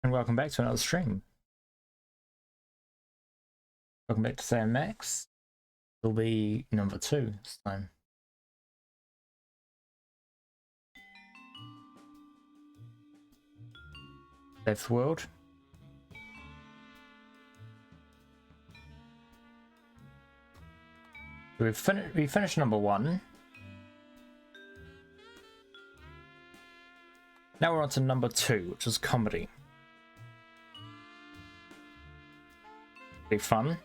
And welcome back to another stream. Welcome back to Sam Max. It'll be number 2 this time. Save the world. We finished number 1. Now we're on to number 2, which is comedy. Be fun.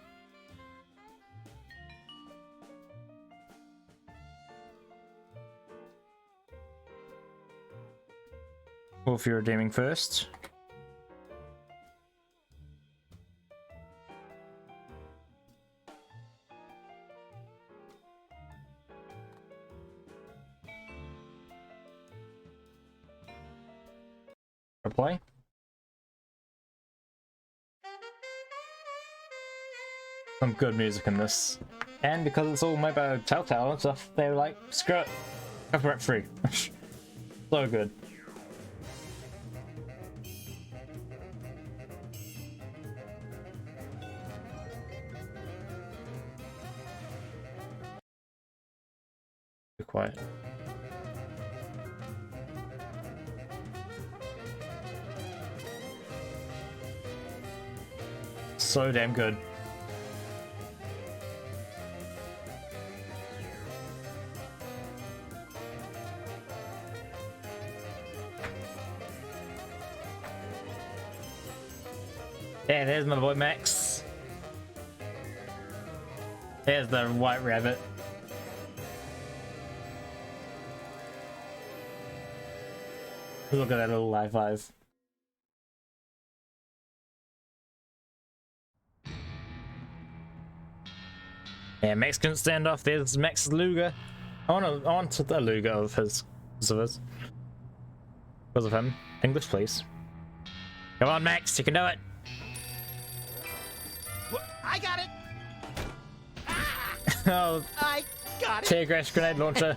Or if you're redeeming first. Play. Some good music in this, and because it's all made by Telltale and stuff, they're like, screw it, copyright free. So good. Be quiet. So damn good. Yeah, there's my boy Max. There's the white rabbit. Look at that little live eyes. Yeah, Mexican standoff. There's Max Luger. I want to the Luger of his, because of him. English, please. Come on, Max, you can do it. I got it. Oh, I got it. tear gas grenade launcher.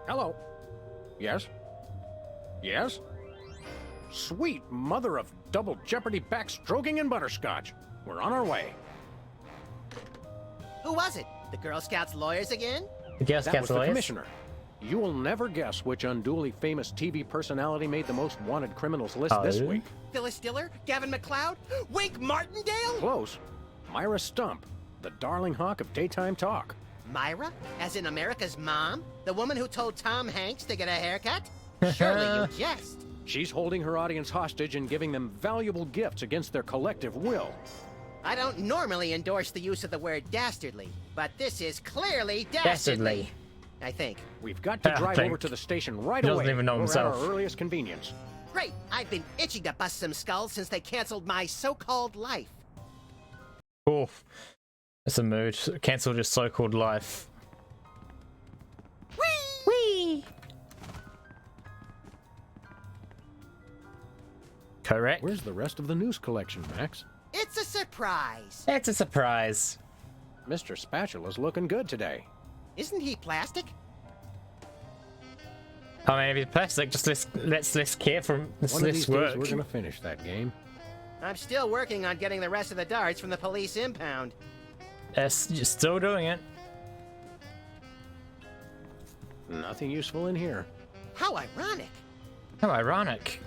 Hello. Yes? Yes? Sweet mother of double jeopardy backstroking and butterscotch. We're on our way. Who was it? The Girl Scouts lawyers again? The Girl That Scouts was the lawyers. commissioner. You will never guess which unduly famous TV personality made the most wanted criminals list this Oh. week. Phyllis Diller? Gavin McLeod? Wink Martindale? Close. Myra Stump, the darling hawk of daytime talk. Myra? As in America's mom? The woman who told Tom Hanks to get a haircut? Surely you jest. She's holding her audience hostage and giving them valuable gifts against their collective will. I don't normally endorse the use of the word dastardly, but this is clearly dastardly. I think. We've got to I drive think. over to the station right He away. doesn't even know We're himself. at our earliest convenience. Great. I've been itching to bust some skulls since they canceled my so-called life. Oof. That's a mood. Cancel your so-called life. Whee! Correct. Where's the rest of the news collection, Max? It's a surprise. It's a surprise. Mr. Spatula's looking good today. Isn't he plastic? I mean, if it's plastic, just let's less care from One of less these work. days we're gonna finish that game. I'm still working on getting the rest of the darts from the police impound. Yes, you're still doing it. Nothing useful in here. How ironic. How ironic.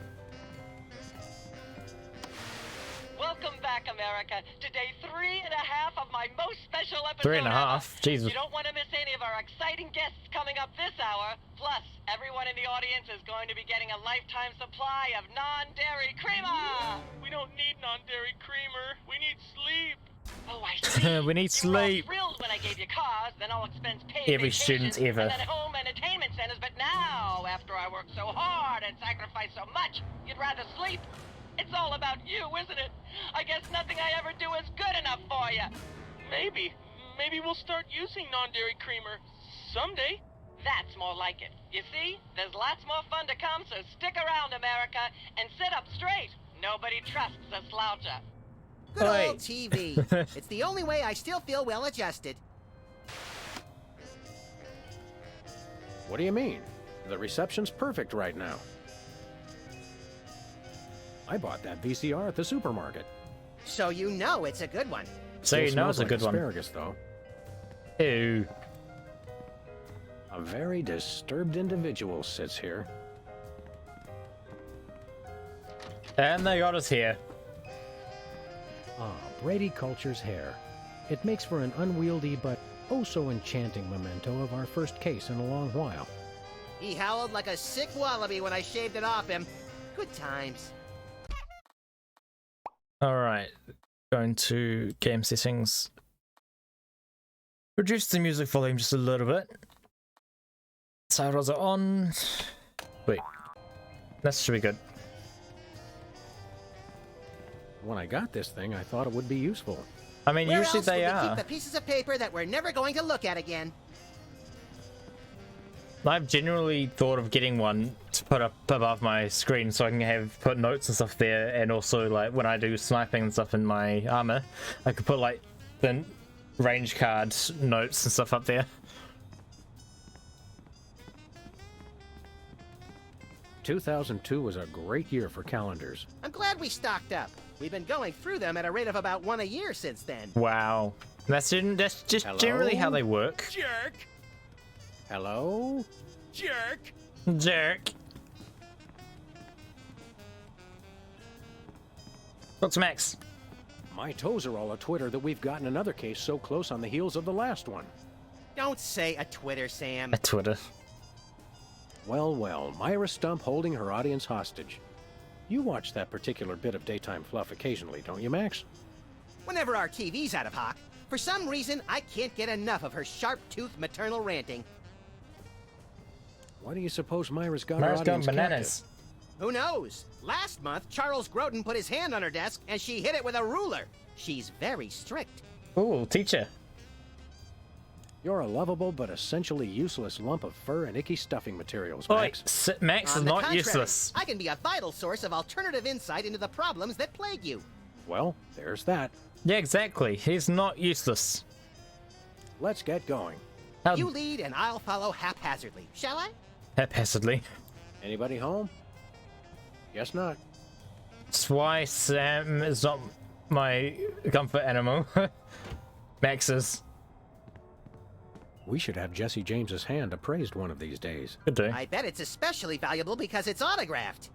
Welcome back, America, to day 3.5 of my most special episode 3.5? ever. Jesus. You don't want to miss any of our exciting guests coming up this hour. Plus, everyone in the audience is going to be getting a lifetime supply of non-dairy creamer. We don't need non-dairy creamer. We need sleep. Oh, I see. We need sleep. You were all thrilled when I gave you cars, then all expense paid Every student vacations, ever. and then home entertainment centers. But now, after I worked so hard and sacrificed so much, you'd rather sleep. It's all about you, isn't it? I guess nothing I ever do is good enough for you. Maybe we'll start using non-dairy creamer someday. That's more like it. You see, there's lots more fun to come, so stick around, America, and sit up straight. Nobody trusts a sloucher. Good Oi. old TV. It's the only way I still feel well adjusted. What do you mean? The reception's perfect right now. I bought that VCR at the supermarket. So you know it's a good one. So you Still know it's smells a like good one. asparagus, though. Ew. A very disturbed individual sits here. And they got us here. Ah, Brady Culture's hair. It makes for an unwieldy but oh-so enchanting memento of our first case in a long while. He howled like a sick wallaby when I shaved it off him. Good times. Alright. Going to game settings. Reduce the music volume just a little bit. Titles are on. Wait. That should be good. When I got this thing, I thought it would be useful. I mean, Where usually else they would we are. keep the pieces of paper that we're never going to look at again? I've genuinely thought of getting one to put up above my screen so I can put notes and stuff there, and also like when I do sniping and stuff in my armor, I could put like the range card notes and stuff up there. 2002 was a great year for calendars. I'm glad we stocked up. We've been going through them at a rate of about one a year since then. Wow, that's just Hello? generally how they work. Jerk! Hello? Jerk! Jerk. What's Max? My toes are all a twitter that we've gotten another case so close on the heels of the last one. Don't say a Twitter, Sam. A Twitter. Well, well, Myra Stump holding her audience hostage. You watch that particular bit of daytime fluff occasionally, don't you, Max? Whenever our TV's out of hock, for some reason I can't get enough of her sharp-toothed maternal ranting. Why do you suppose Myra's got Myra's her got audience bananas. Who knows? Last month, Charles Grodin put his hand on her desk and she hit it with a ruler. She's very strict. Ooh, teacher. You're a lovable but essentially useless lump of fur and icky stuffing materials, Oh, Max. wait, Max is On the not contrary, useless. I can be a vital source of alternative insight into the problems that plague you. Well, there's that. Yeah, exactly. He's not useless. Let's get going. How You lead and I'll follow haphazardly, shall I? haphazardly. Anybody home? Guess not. That's why Sam is not my comfort animal. Max is. We should have Jesse James's hand appraised one of these days. Good day. I bet it's especially valuable because it's autographed.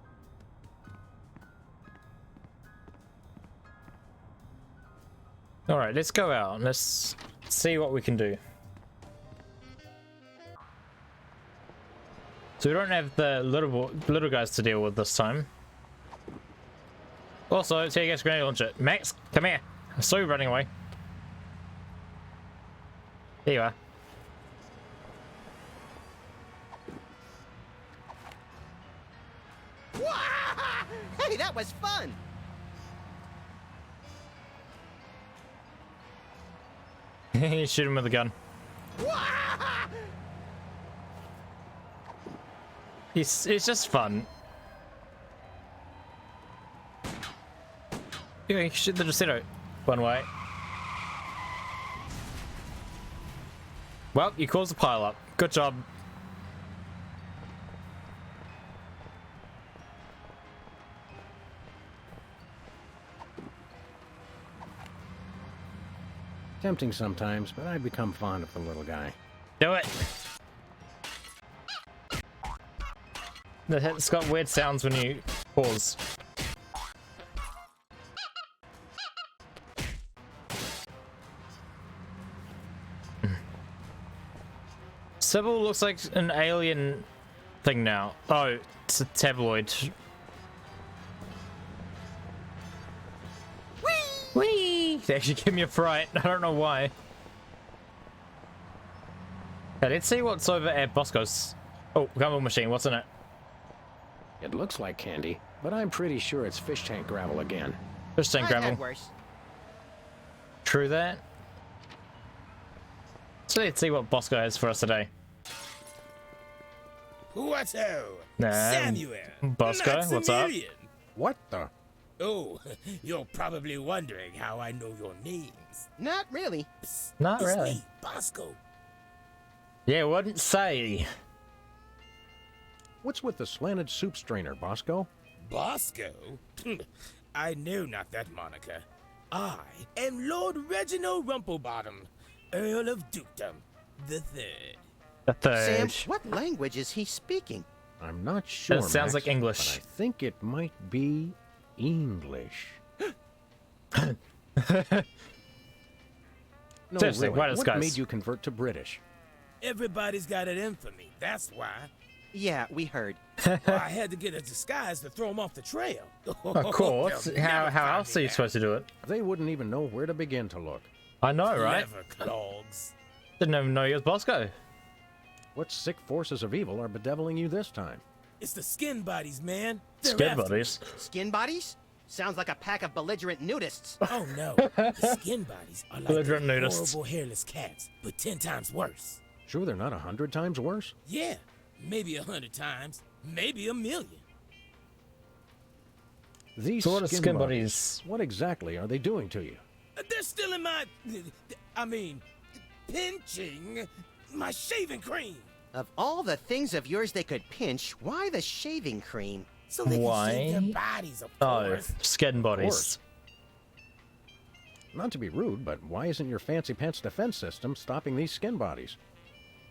Alright, let's go out and let's see what we can do. So we don't have the little guys to deal with this time. Also, tear gas grenade launcher. Max, come here. I saw you running away. Here you are. Hey, that was fun! You shoot him with a gun. It's just fun. Yeah, you shoot the Jacero one way. Well, you caused a pile up. Good job. Tempting sometimes, but I've become fond of the little guy. Do it. It's got weird sounds when you pause. Sybil looks like an alien thing now. Oh, it's a tabloid. Whee! They actually give me a fright. I don't know why. Okay, let's see what's over at Bosco's. Oh, gumball machine. What's in it? It looks like candy, but I'm pretty sure it's fish tank gravel again. Fish tank I've had gravel. worse. True that. So let's see what Bosco has for us today. What's ho? Nah, Samuel. Bosco, what's up? Maximilian. What the? Oh, you're probably wondering how I know your names. Not really. Psst, Not it's really. me, Bosco. Yeah, wouldn't say. What's with the slanted soup strainer, Bosco? Bosco? I know not that moniker. I am Lord Reginald Rumplebottom, Earl of Dukedom, the Third. The third. Sam, what language is he speaking? I'm not sure. It sounds Max, like English. But I think it might be English. No, Seriously, really, what is what guys? made you convert to British? Everybody's got it in for me, that's why. Yeah, we heard. Well, I had to get a disguise to throw him off the trail. Of course. They'll How never how find else me are you now. supposed to do it? They wouldn't even know where to begin to look. I know, right? Clever clogs. Didn't even know you was Bosco. What sick forces of evil are bedeviling you this time? It's the skin bodies, man. They're Skin after me. buddies. Skin bodies? Sounds like a pack of belligerent nudists. Oh no, the skin bodies are like Belligerent the nudists. horrible hairless cats, but 10 times worse. Sure they're not 100 times worse? Yeah, maybe 100 times, maybe 1,000,000. These So what are skin, skin buddies, buddies? what exactly are they doing to you? They're still in my, pinching my shaving cream. Of all the things of yours they could pinch, why the shaving cream? So they Why? can shave their bodies, of Oh, course. skin bodies. course. Not to be rude, but why isn't your fancy pants defense system stopping these skin bodies?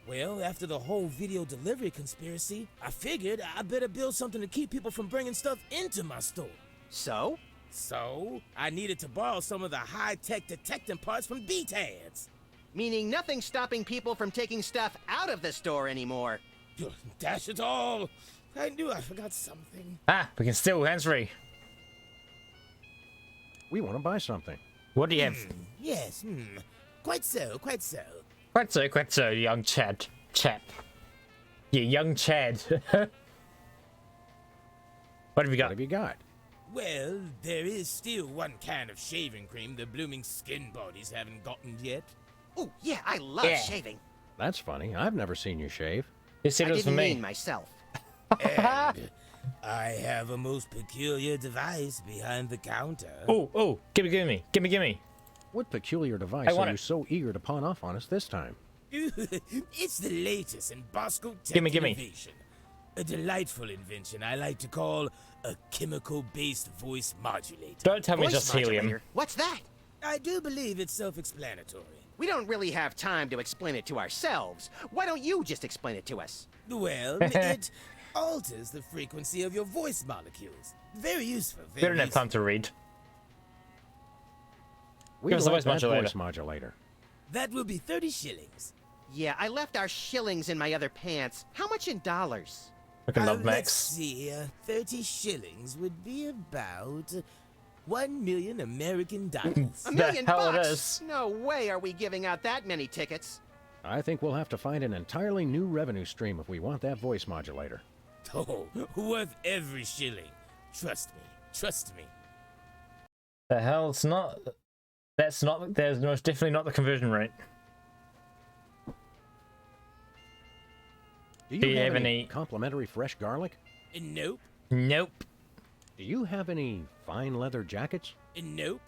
Well, after the whole video delivery conspiracy, I figured I better build something to keep people from bringing stuff into my store. So? So, I needed to borrow some of the high-tech detecting parts from B-Tads. Meaning nothing stopping people from taking stuff out of the store anymore. Dash it all! I knew I forgot something. Ah, we can steal hands-free. We want to buy something. What do you have? Yes, quite so, quite so. Quite so, young Chad. Chap. You young Chad. What have you What got? have you got? Well, there is still one kind of shaving cream the blooming skin bodies haven't gotten yet. Ooh, yeah, I love Yeah. shaving. That's funny. I've never seen you shave. You said I it was for didn't me. mean myself. And I have a most peculiar device behind the counter. Oh, gimme. What peculiar device I want are you it. so eager to pawn off on us this time? It's the latest in Bosco Tech Gimme. innovation. A delightful invention I like to call a chemical-based voice modulator. Don't tell me Voice just helium. modulator. What's that? I do believe it's self-explanatory. We don't really have time to explain it to ourselves. Why don't you just explain it to us? Well, it alters the frequency of your voice molecules. Very useful. We Very don't have time to read. We Give us a like voice that modulator. voice modulator. That will be 30 shillings. Yeah, I left our shillings in my other pants. How much in dollars? Fucking love Let's Max. see, 30 shillings would be about 1,000,000 American dollars. A million hell it bucks? is. No way are we giving out that many tickets. I think we'll have to find an entirely new revenue stream if we want that voice modulator. Oh, worth every shilling. Trust me. Trust me. The hell, it's not. That's not. There's most definitely not the conversion rate. Do Do you you have have any any- complimentary fresh garlic? Nope. Nope. Do you have any fine leather jackets? Nope.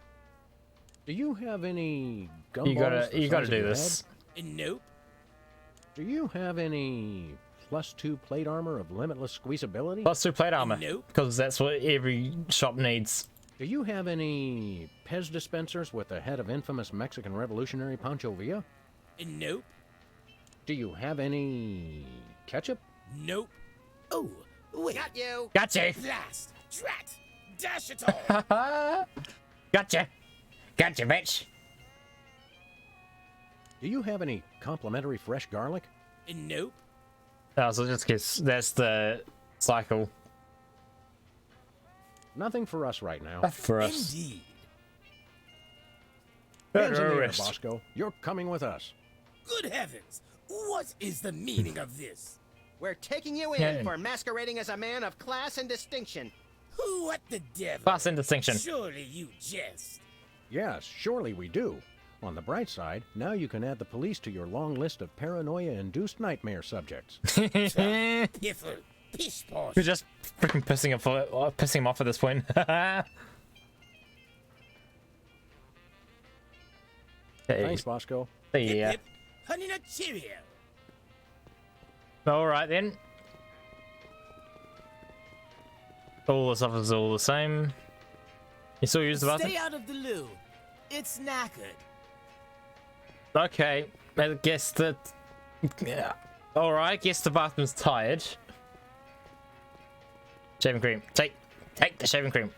Do you have any gumballs? You gotta the size of do your this. Nope. head? Do you have any +2 plate armor of limitless squeezability? +2 plate armor. Nope. Because that's what every shop needs. Do you have any Pez dispensers with the head of infamous Mexican revolutionary Pancho Villa? Nope. Do you have any ketchup? Nope. Oh, wait. Got you. Gotcha. Blast! Drat! Dash it all! Gotcha, bitch. Do you have any complimentary fresh garlic? Nope. Oh, so just guess that's the cycle Nothing for us right now. for us. Indeed. Hands in the air, Terrorist. Bosco. You're coming with us. Good heavens! What is the meaning of this? We're taking you in Yeah. for masquerading as a man of class and distinction. What the devil? Class and distinction. Surely you jest. Yes, surely we do. On the bright side, now you can add the police to your long list of paranoia-induced nightmare subjects. Piffle. Pish posh. We're just freaking pissing him off at this point. Thanks, Bosco. Yeah. Hip, Honey Nut Cheerio. All right then. All the stuff is all the same. You still use the bathroom? Stay out of the loo. It's knackered. Okay, I guess that. Yeah. Alright, guess the bathroom's tired. Shaving cream. Take the shaving cream.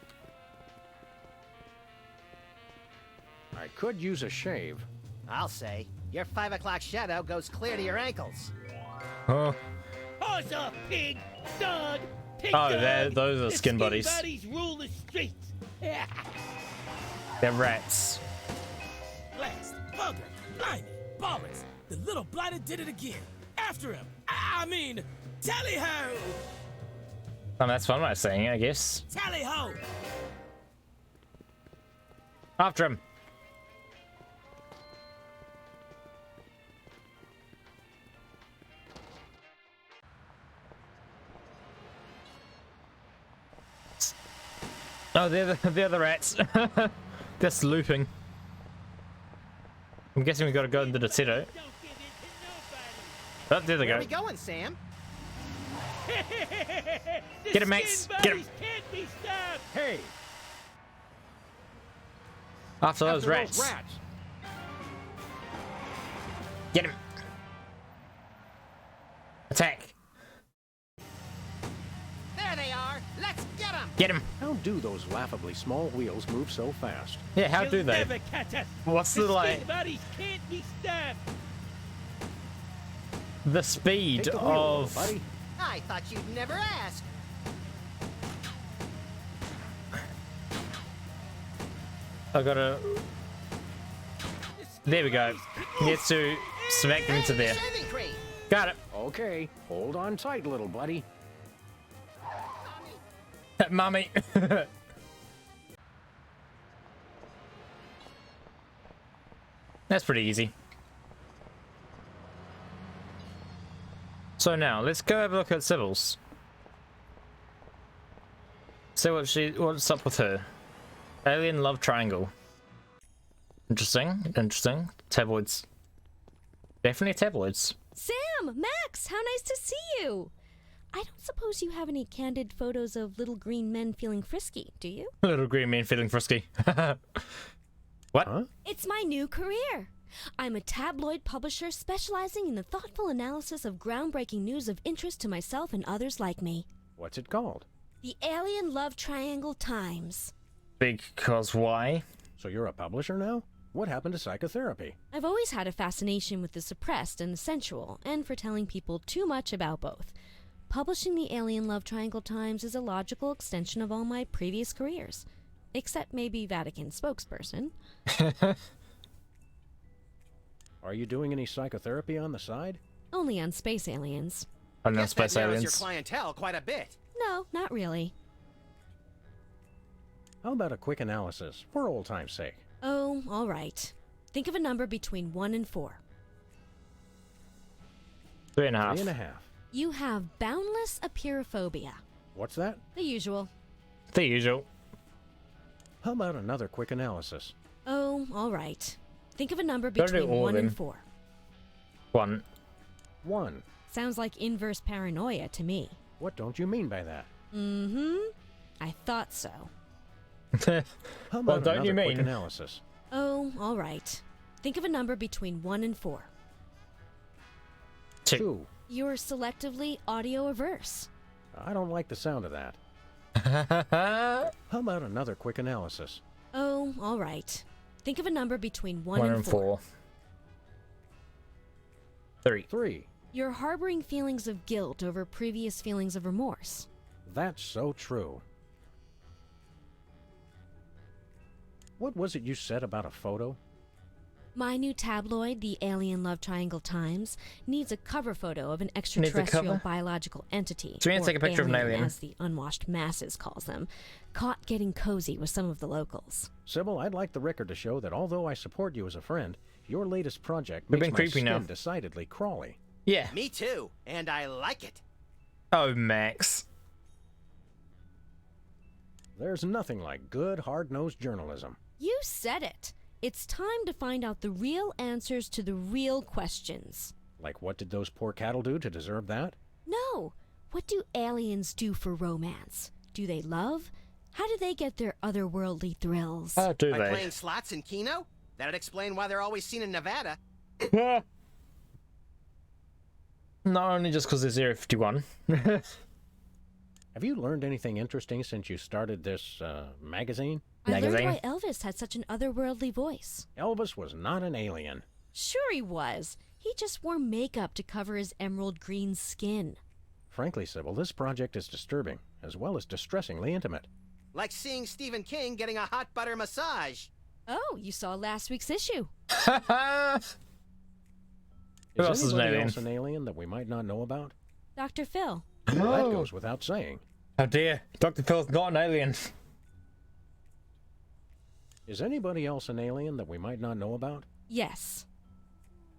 I could use a shave. I'll say. Your 5 o'clock shadow goes clear to your ankles. Oh, Horse or pig, dog, pig Oh, dog. those are The skin buddies. buddies rule the streets. they're rats. Blast, bugger, blimey, bollocks. The little blighter did it again. After him. I mean, tally-ho! That's one way of saying it, I guess. Tally-ho! After him. Oh, they're the rats. Just looping. I'm guessing we gotta go into the Tito. Oh, there they Where go. are we going, Sam? Get him, Max. Get him. Can't be stopped. Hey! After those after rats. Those rats. Get him. Attack. There they are. Let's get them. Get him. How do those laughably small wheels move so fast? Yeah, how You'll do they? never catch us. What's the like skin buddies can't be stopped. the speed Take the wheel, little of buddy. I thought you'd never ask. I gotta. There we go. Get to smack them into there. Shaving cream. Got it. Okay, hold on tight, little buddy. Mummy. That's pretty easy. So now let's go have a look at Sybil's. See what's up with her. Alien love triangle. Interesting. Interesting. Tabloids. Definitely tabloids. Sam! Max! How nice to see you! I don't suppose you have any candid photos of little green men feeling frisky, do you? Little green man feeling frisky. What? Huh? It's my new career. I'm a tabloid publisher specializing in the thoughtful analysis of groundbreaking news of interest to myself and others like me. What's it called? The Alien Love Triangle Times. Because why? So you're a publisher now? What happened to psychotherapy? I've always had a fascination with the suppressed and the sensual, and for telling people too much about both. Publishing the Alien Love Triangle Times is a logical extension of all my previous careers. Except maybe Vatican spokesperson. Are you doing any psychotherapy on the side? Only on space aliens. I know Guess that space narrows your aliens. clientele quite a bit. No, not really. How about a quick analysis, for old time's sake? Oh, all right. Think of a number between 1 and 4. 3.5. 3.5. You have boundless apeirophobia. What's that? The usual. The usual. How about another quick analysis? Oh, all right. Think of a number Gotta do between all 1 and then. 4. 1. 1. Sounds like inverse paranoia to me. What don't you mean by that? Mm-hmm. I thought so. How Well, about don't you another quick mean? analysis? Oh, all right. Think of a number between 1 and 4. 2. 2. You're selectively audio averse. I don't like the sound of that. How about another quick analysis? Oh, all right. Think of a number between 1 1 and and 4. 4. 3. 3. You're harboring feelings of guilt over previous feelings of remorse. That's so true. What was it you said about a photo? My new tabloid, the Alien Love Triangle Times, needs a cover photo of an Needs a extraterrestrial cover? biological entity, So we need to or take a picture of an alien. as the unwashed masses calls them, caught getting cozy with some of the locals. Sybil, I'd like the record to show that although I support you as a friend, your latest project We've makes been my creepy skin now. decidedly crawly. Yeah. Me too, and I like it. Oh, Max. There's nothing like good, hard-nosed journalism. You said it. It's time to find out the real answers to the real questions. Like, what did those poor cattle do to deserve that? No. What do aliens do for romance? Do they love? How do they get their otherworldly thrills? How do By they? playing slots in Keno? That'd explain why they're always seen in Nevada. Not only just because it's Area 51. Have you learned anything interesting since you started this magazine? I learned Magazine? why Elvis had such an otherworldly voice. Elvis was not an alien. Sure he was. He just wore makeup to cover his emerald green skin. Frankly, Sybil, this project is disturbing, as well as distressingly intimate. Like seeing Stephen King getting a hot butter massage. Oh, you saw last week's issue. Who else is an anybody alien? else an alien that we might not know about? Dr. Phil. That goes without saying. Oh dear, Dr. Phil's not an alien. Is anybody else an alien that we might not know about? Yes.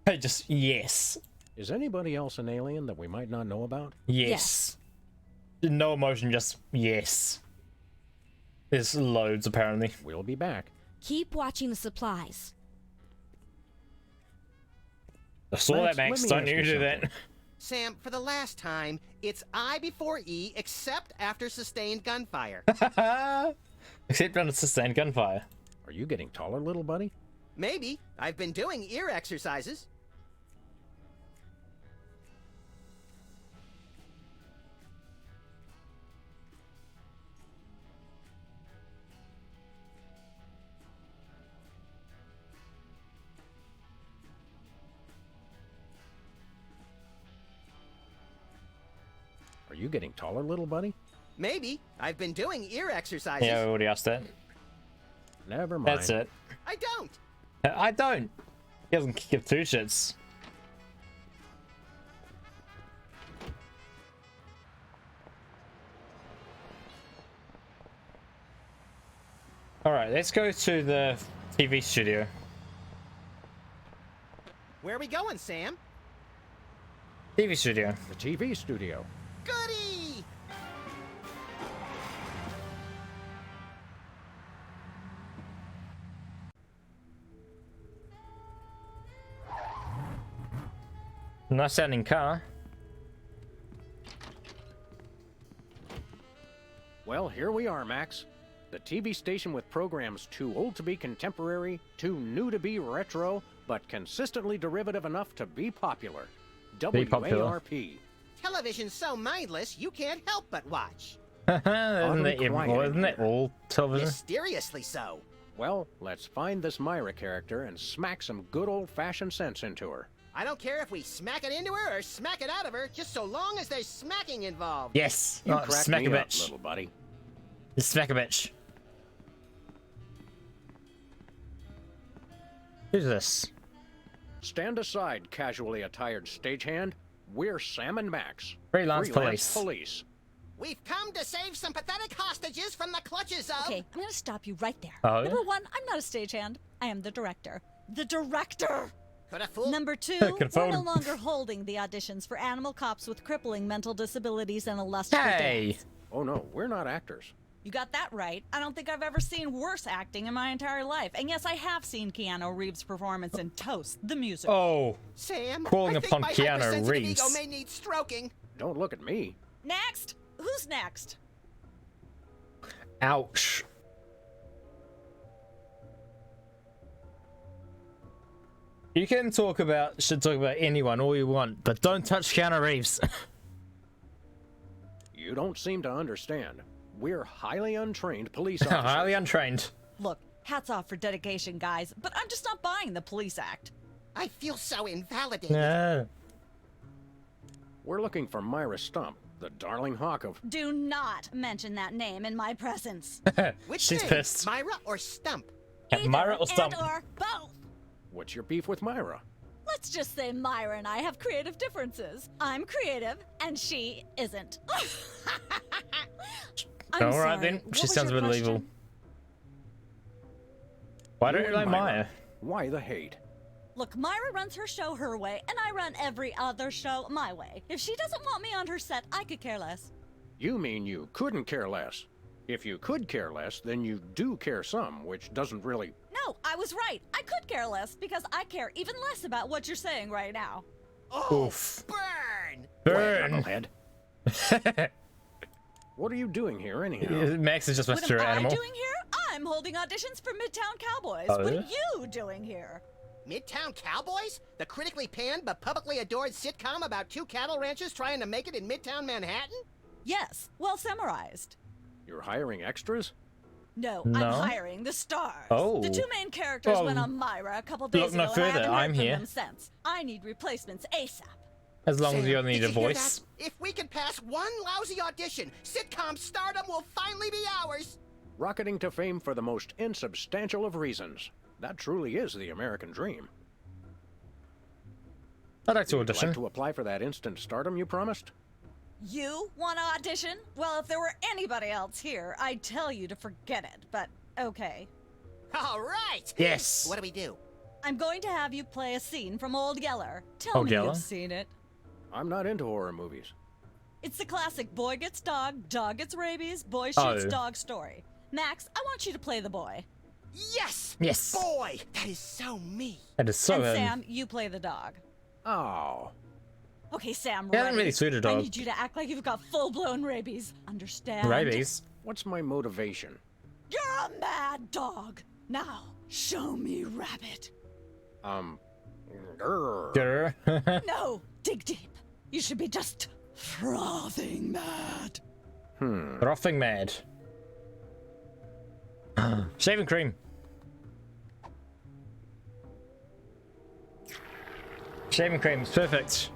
Hey, just yes. Is anybody else an alien that we might not know about? Yes. No emotion, just yes. There's loads, apparently. We'll be back. Keep watching the supplies. I saw Max, that, Max. let me Don't ask you you do something. that. Sam, for the last time, it's I before E, except after sustained gunfire. Except under sustained gunfire. Are you getting taller, little buddy? Maybe. I've been doing ear exercises. Are you getting taller, little buddy? Maybe. I've been doing ear exercises. Yeah, I already asked that. Never mind. That's it. I don't. I don't. He doesn't give two shits. Alright, let's go to the TV studio. Where are we going, Sam? TV studio. The TV studio. Goody! Nice sounding car. Well, here we are, Max. The TV station with programs too old to be contemporary, too new to be retro, but consistently derivative enough to be popular. Be popular. WARP. Television's so mindless, you can't help but watch. isn't Oddly that quiet all, in isn't it here. all television? Mysteriously so. Well, let's find this Myra character and smack some good old-fashioned sense into her. I don't care if we smack it into her or smack it out of her, just so long as there's smacking involved. Yes. You Oh, crack smack me a up, bitch. little buddy. Smack a bitch. Who's this? Stand aside, casually attired stagehand. We're Sam and Max. Freelance police. We've come to save some pathetic hostages from the clutches of... Okay, I'm gonna stop you right there. Oh, yeah? Number one, I'm not a stagehand. I am the director. The director! Could have fooled... Number two, Confirmed. we're no longer holding the auditions for animal cops with crippling mental disabilities and a lust for Hey! dance. Oh no, we're not actors. You got that right. I don't think I've ever seen worse acting in my entire life. And yes, I have seen Keanu Reeves' performance in Toast, the musical. Oh, Sam, Calling I think upon my Keanu hypersensitive Reeves. ego may need stroking. Don't look at me. Next! Who's next? ouch. You can should talk about anyone all you want, but don't touch Keanu Reeves. You don't seem to understand. We're highly untrained police officers. Highly untrained. Look, hats off for dedication, guys, but I'm just not buying the police act. I feel so invalidated. Yeah. We're looking for Myra Stump, the darling hawk of... Do not mention that name in my presence. Which She's name, pissed. Myra or Stump? Myra or Stump? And or both. What's your beef with Myra? Let's just say Myra and I have creative differences. I'm creative, and she isn't. I'm All right sorry, then. what She was sounds a your bit evil. question? Why don't you and like Maya? Why the hate? Look, Myra runs her show her way, and I run every other show my way. If she doesn't want me on her set, I could care less. You mean you couldn't care less? If you could care less, then you do care some, which doesn't really... No, I was right. I could care less because I care even less about what you're saying right now. Oh, Oof. burn! Burn. Knucklehead. What are you doing here, anyhow? Max is just my What am spirit I animal. doing here? I'm holding auditions for Midtown Cowboys. Oh, What yeah? are you doing here? Midtown Cowboys? The critically panned but publicly adored sitcom about two cattle ranchers trying to make it in Midtown Manhattan? Yes, well summarized. You're hiring extras? No, No? I'm hiring the stars. Oh. The two main characters Well, went on Myra a couple look days no ago, and I further, haven't heard I'm from here. them since. I need replacements ASAP. As long as Sam, you only need did a you hear voice. that? If we can pass one lousy audition, sitcom stardom will finally be ours. Rocketing to fame for the most insubstantial of reasons. That truly is the American dream. I'd like to Would you audition. like to apply for that instant stardom you promised? You want to audition? Well, if there were anybody else here, I'd tell you to forget it, but okay. All right. Yes. What do we do? I'm going to have you play a scene from Old Yeller. Tell Old me Yeller? you've seen it. I'm not into horror movies. It's the classic boy gets dog, dog gets rabies, boy shoots Oh. dog story. Max, I want you to play the boy. Yes. Yes. Boy, that is so me. That is so. And Sam, you play the dog. Oh. Okay, Sam, Yeah, I haven't ready? really suited I dog. need you to act like you've got full-blown rabies. Understand? Rabies. What's my motivation? You're a mad dog. Now, show me rabbit. Grr. Grr. No, dig deep. You should be just frothing mad. Frothing mad. Shaving cream. Shaving cream is perfect.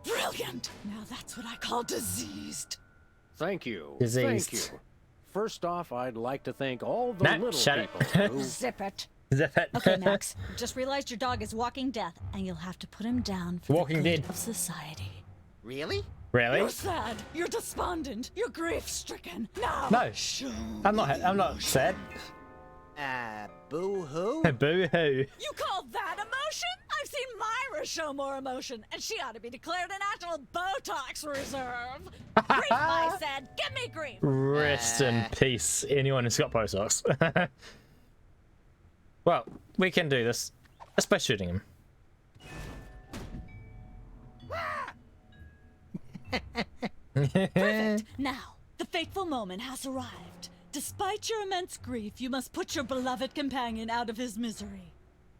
Brilliant. Now that's what I call diseased. Thank you. Diseased. Thank you. First off, I'd like to thank all the Nah, little shut it. people who... Zip it. Zip it. Okay, Max. Just realized your dog is walking death, and you'll have to put him down for Walking the good Dead. of society. Really? Really? You're sad. You're despondent. You're grief-stricken. Now, No. show. I'm not sad. Boo-hoo? Boo hoo. You call that emotion? I've seen Myra show more emotion, and she ought to be declared a national Botox reserve. Grief, I said. Give me grief. Rest in peace, anyone who's got Botox. Well, we can do this. Just by shooting him. Perfect. Now, the fateful moment has arrived. Despite your immense grief, you must put your beloved companion out of his misery.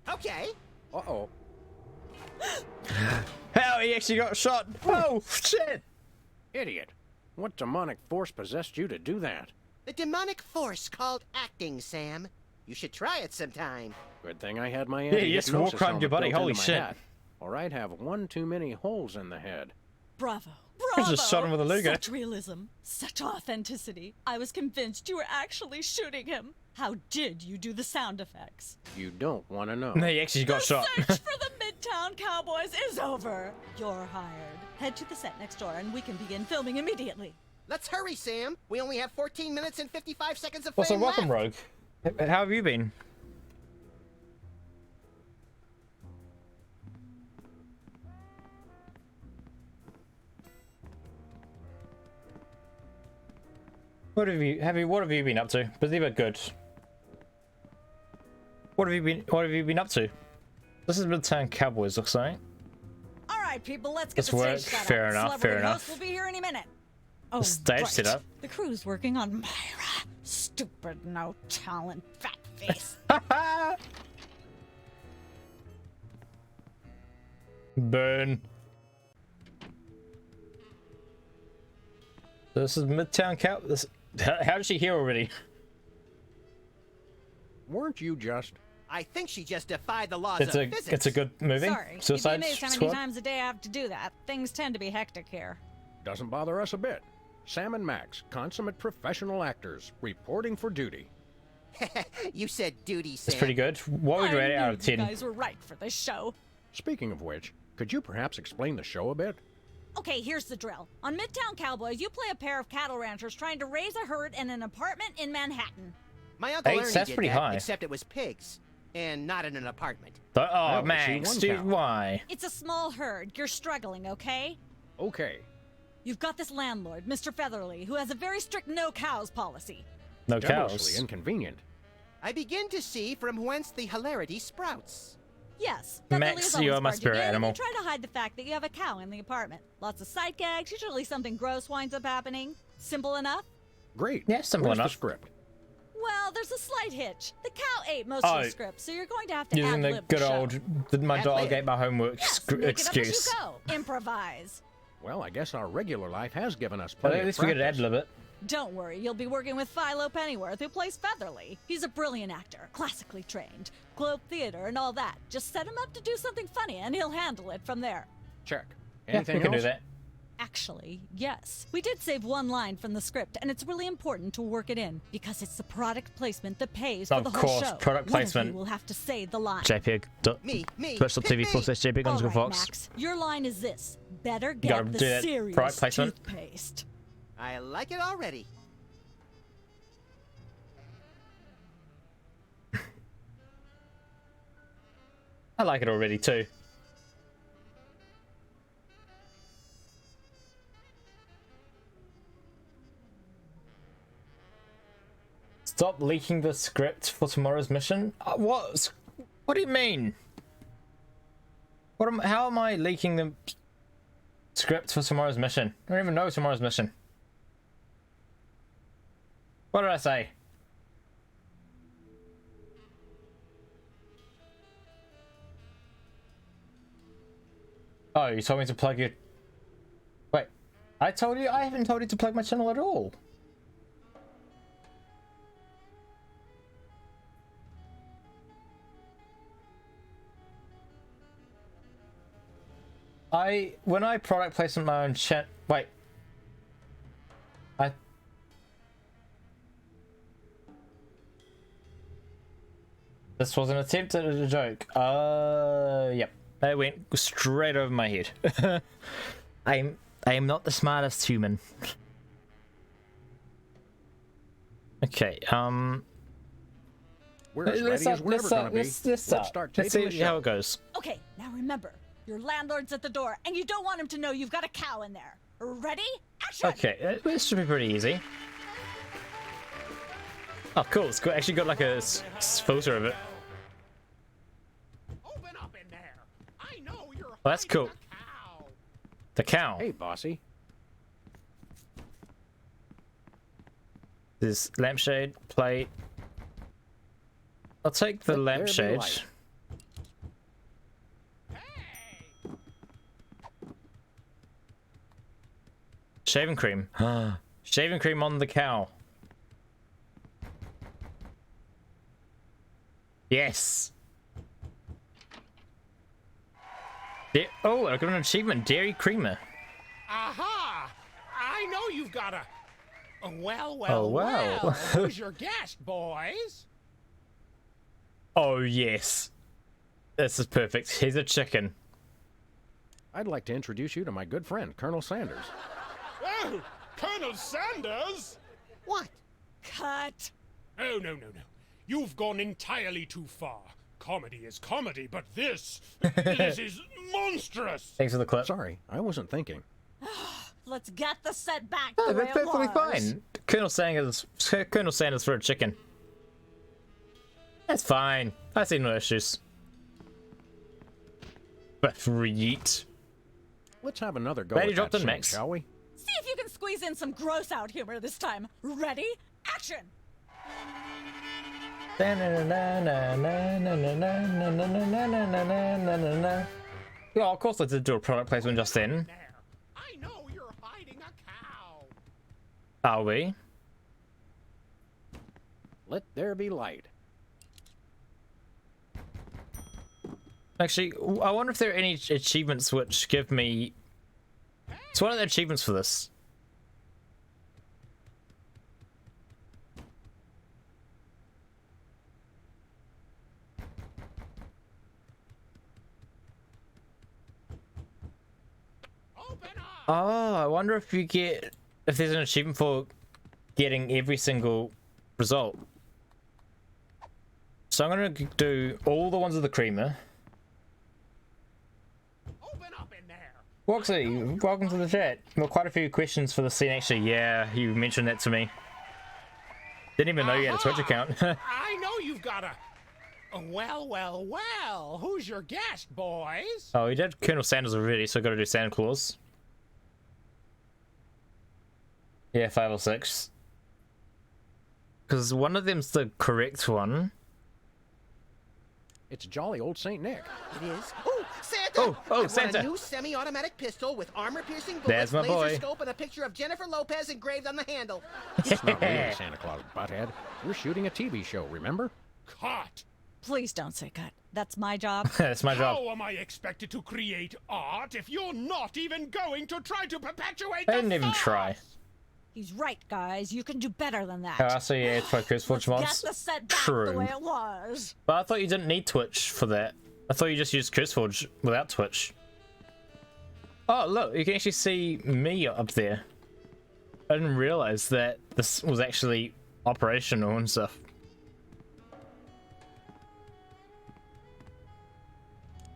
Okay. Uh-oh. Hell, he actually got shot. Oh, shit. Idiot. What demonic force possessed you to do that? The demonic force called acting, Sam. You should try it sometime. Good thing I had my Yeah, you just anti-hypnosis walk around your helmet body, built holy into my shit. hat, or I'd have one too many holes in the head. Bravo. I Bravo. just shot him with a Luger. Such realism. Such authenticity. I was convinced you were actually shooting him. How did you do the sound effects? You don't want to know. No, he actually got shot. Search for the Midtown Cowboys is over. You're hired. Head to the set next door and we can begin filming immediately. Let's hurry, Sam. We only have 14 minutes and 55 seconds of Also, fame welcome, left. Rogue. How have you been? What have you been up to? Busy but good. What have you been up to? This is Midtown Cowboys, looks like. All right, people, let's get Let's the work. stage set Fair up. enough, Celebrity fair host enough. will be here any minute. Oh, stage right. set up. The crew's working on Myra. Stupid, no talent, fat face. Burn. This is Midtown Cow. How did she hear already? Weren't you just... I think she just defied the laws It's of a physics. it's a good movie. Sorry, Suicide you'd be amazed how many Squad. times a day I have to do that. Things tend to be hectic here. Doesn't bother us a bit. Sam and Max, consummate professional actors, reporting for duty. You said duty, Sam. It's pretty good. What would you rate it out of You 10? guys were right for this show. Speaking of which, could you perhaps explain the show a bit? Okay, here's the drill. On Midtown Cowboys, you play a pair of cattle ranchers trying to raise a herd in an apartment in Manhattan. My Uncle Hey, Ernie that's did pretty that, high. except it was pigs. And not in an apartment. Oh, Well, Max, see, one dude, cow. why? It's a small herd. You're struggling, okay? Okay. You've got this landlord, Mr. Featherly, who has a very strict no cows policy. No Devilishly cows. inconvenient. I begin to see from whence the hilarity sprouts. Yes, Max, Featherly is you always are my barging spirit in, and animal. you try to hide the fact that you have a cow in the apartment. Lots of sight gags, usually something gross winds up happening. Simple enough? Great. Yeah, simple Where's the enough. script? Well, there's a slight hitch. The cow ate most of Oh. the script, so you're going to have to Using the ad-lib good show. old, my dog Ad-lib. ate my homework Yes, sc- make it up as you excuse. go. Improvise. Well, I guess our regular life has given us But plenty at of least we could practice. ad-lib it. Don't worry, you'll be working with Philo Pennyworth, who plays Featherly. He's a brilliant actor, classically trained, Globe Theater and all that. Just set him up to do something funny, and he'll handle it from there. Check. Yeah, Anything we can else? do that. Actually, yes. We did save one line from the script, and it's really important to work it in, because it's the product placement that pays Of for the whole course, show. product One of placement. you will have to say the line. JPEG. Me, Twitch.tv pick me. /JPEG All underscore right, Fox. Max, your line is this. Better gotta get do the that serious product placement. toothpaste. I like it already. I like it already too. Stop leaking the script for tomorrow's mission? What? What do you mean? How am I leaking the script for tomorrow's mission? I don't even know tomorrow's mission. What did I say? Oh, you told me to plug your... Wait, I told you? I haven't told you to plug my channel at all. When I product placement my own chat... Wait. This was an attempt at a joke. Yep. That went straight over my head. I am not the smartest human. Okay, We're as ready as we're ever going to be. let's start Let's taping see the how show. it goes. Okay, now remember, your landlord's at the door, and you don't want him to know you've got a cow in there. Ready? Action! Okay, this should be pretty easy. Oh, cool. It's actually got like a filter of it. Open up in there. I know you're Well, that's cool. cow. The cow. Hey, bossy. There's lampshade, plate. I'll take the Let there be lampshade. light. Shaving cream. Shaving cream on the cow. Yes. Oh, I got an achievement. Dairy creamer. Aha! I know you've got a. Well, Oh, wow. Who's your guest, boys? Oh, yes. This is perfect. Here's a chicken. I'd like to introduce you to my good friend, Colonel Sanders. Oh, Colonel Sanders? What? Cut! Oh, no. You've gone entirely too far. Comedy is comedy, but this is monstrous. Thanks for the clip. Sorry, I wasn't thinking. Let's get the set back Oh, the way that's it perfectly was. fine. Colonel Sanders for a chicken. That's fine. I see no issues. But yeet. Let's have another go Ready, at dropped that in, scene, Max. shall we? See if you can squeeze in some gross out humor this time. Ready? Action! Yeah, of course I did do a product placement just then. There. I know you're hiding a cow. Are we? Let there be light. Actually, I wonder if there are any achievements which give me... So what are the achievements for this? Open up. Oh, I wonder if you get... If there's an achievement for getting every single result. So I'm gonna do all the ones with the creamer. Open up in there. Woxy, welcome to the chat. Well, quite a few questions for the scene actually. Yeah, you mentioned that to me. Didn't even know you had a Twitch account. I know you've got a. Well. Who's your guest, boys? Oh, we did Colonel Sanders already, so I gotta do Santa Claus. Yeah, 5 or 6. because one of them's the correct one. It's jolly old Saint Nick. It is. Oh, Santa! Oh, I want Santa. a new semi-automatic pistol with armor-piercing There's bullets, my boy. laser scope, and a picture of Jennifer Lopez engraved on the handle. It's not real Santa Claus, butthead. We're shooting a TV show, remember? Cut! Please don't say cut. That's my job. That's my job. How am I expected to create art if you're not even going to try to perpetuate I the didn't even farce? try. He's right, guys. You can do better than that. Oh, so yeah, it's like Curse Forge Get mods. the set back True. the way it was. But I thought you didn't need Twitch for that. I thought you just used CurseForge without Twitch. Oh, look, you can actually see me up there. I didn't realize that this was actually operational and stuff.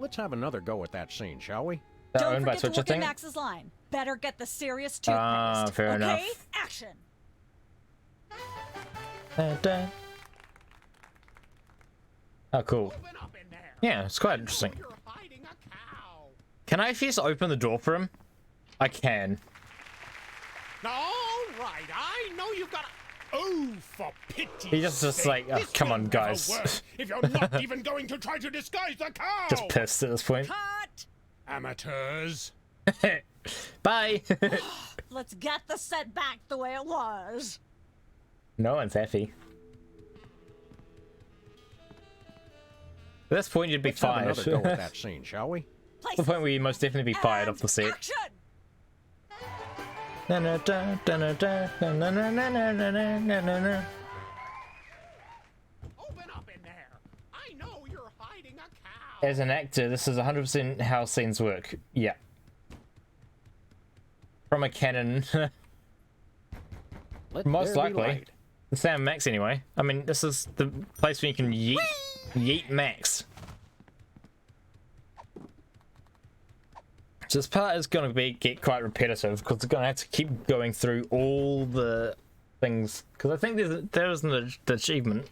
Let's have another go at that scene, shall we? That Don't owned by forget to Twitch, I look at think. Max's line. Better get the serious toothpaste. Ah, fair okay? enough. Action. Oh, cool. Open up in there. Yeah, it's quite interesting. You're hiding a cow. Can I just open the door for him? I can. All right, I know you've got a... Oh, for pity's He just sake, like, oh, this come will on, never guys. work if you're not even going to try to disguise the cow. Just pissed at this point. Cut. Amateurs. Bye! Let's get the set back the way it was. No one's happy. At this point, you'd be Let's have fired. another go at that scene, shall we? Place The point where you most definitely be fired off the set. Action. Open up in there. I know you're hiding a cow. As an actor, this is 100% how scenes work. Yeah. From a cannon. Let Most there be likely. light. The Sam Max anyway. I mean, this is the place where you can yeet Max. So this part is going to get quite repetitive because it's going to have to keep going through all the things. Because I think there isn't an achievement.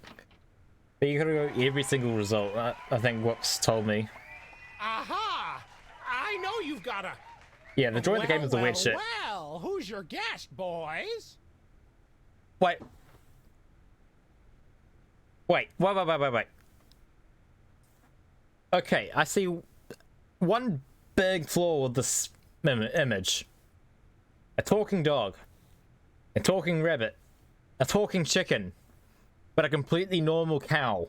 But you got to go every single result. I think Whoops told me. Aha! I know you've got a... Yeah, the joy of the game is the weird shit. Well, who's your guest, boys? Wait. Wait. Okay, I see one big flaw with this image. A talking dog. A talking rabbit. A talking chicken. But a completely normal cow.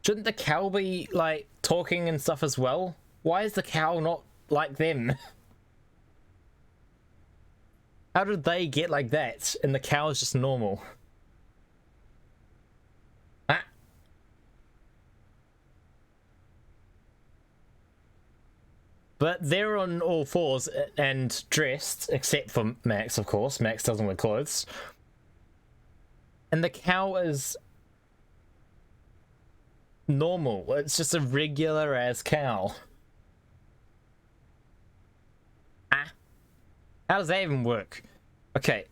Shouldn't the cow be, like, talking and stuff as well? Why is the cow not like them? How did they get like that and the cow is just normal? Ah. But they're on all fours and dressed, except for Max, of course. Max doesn't wear clothes. And the cow is normal. It's just a regular ass cow. How does that even work? Okay.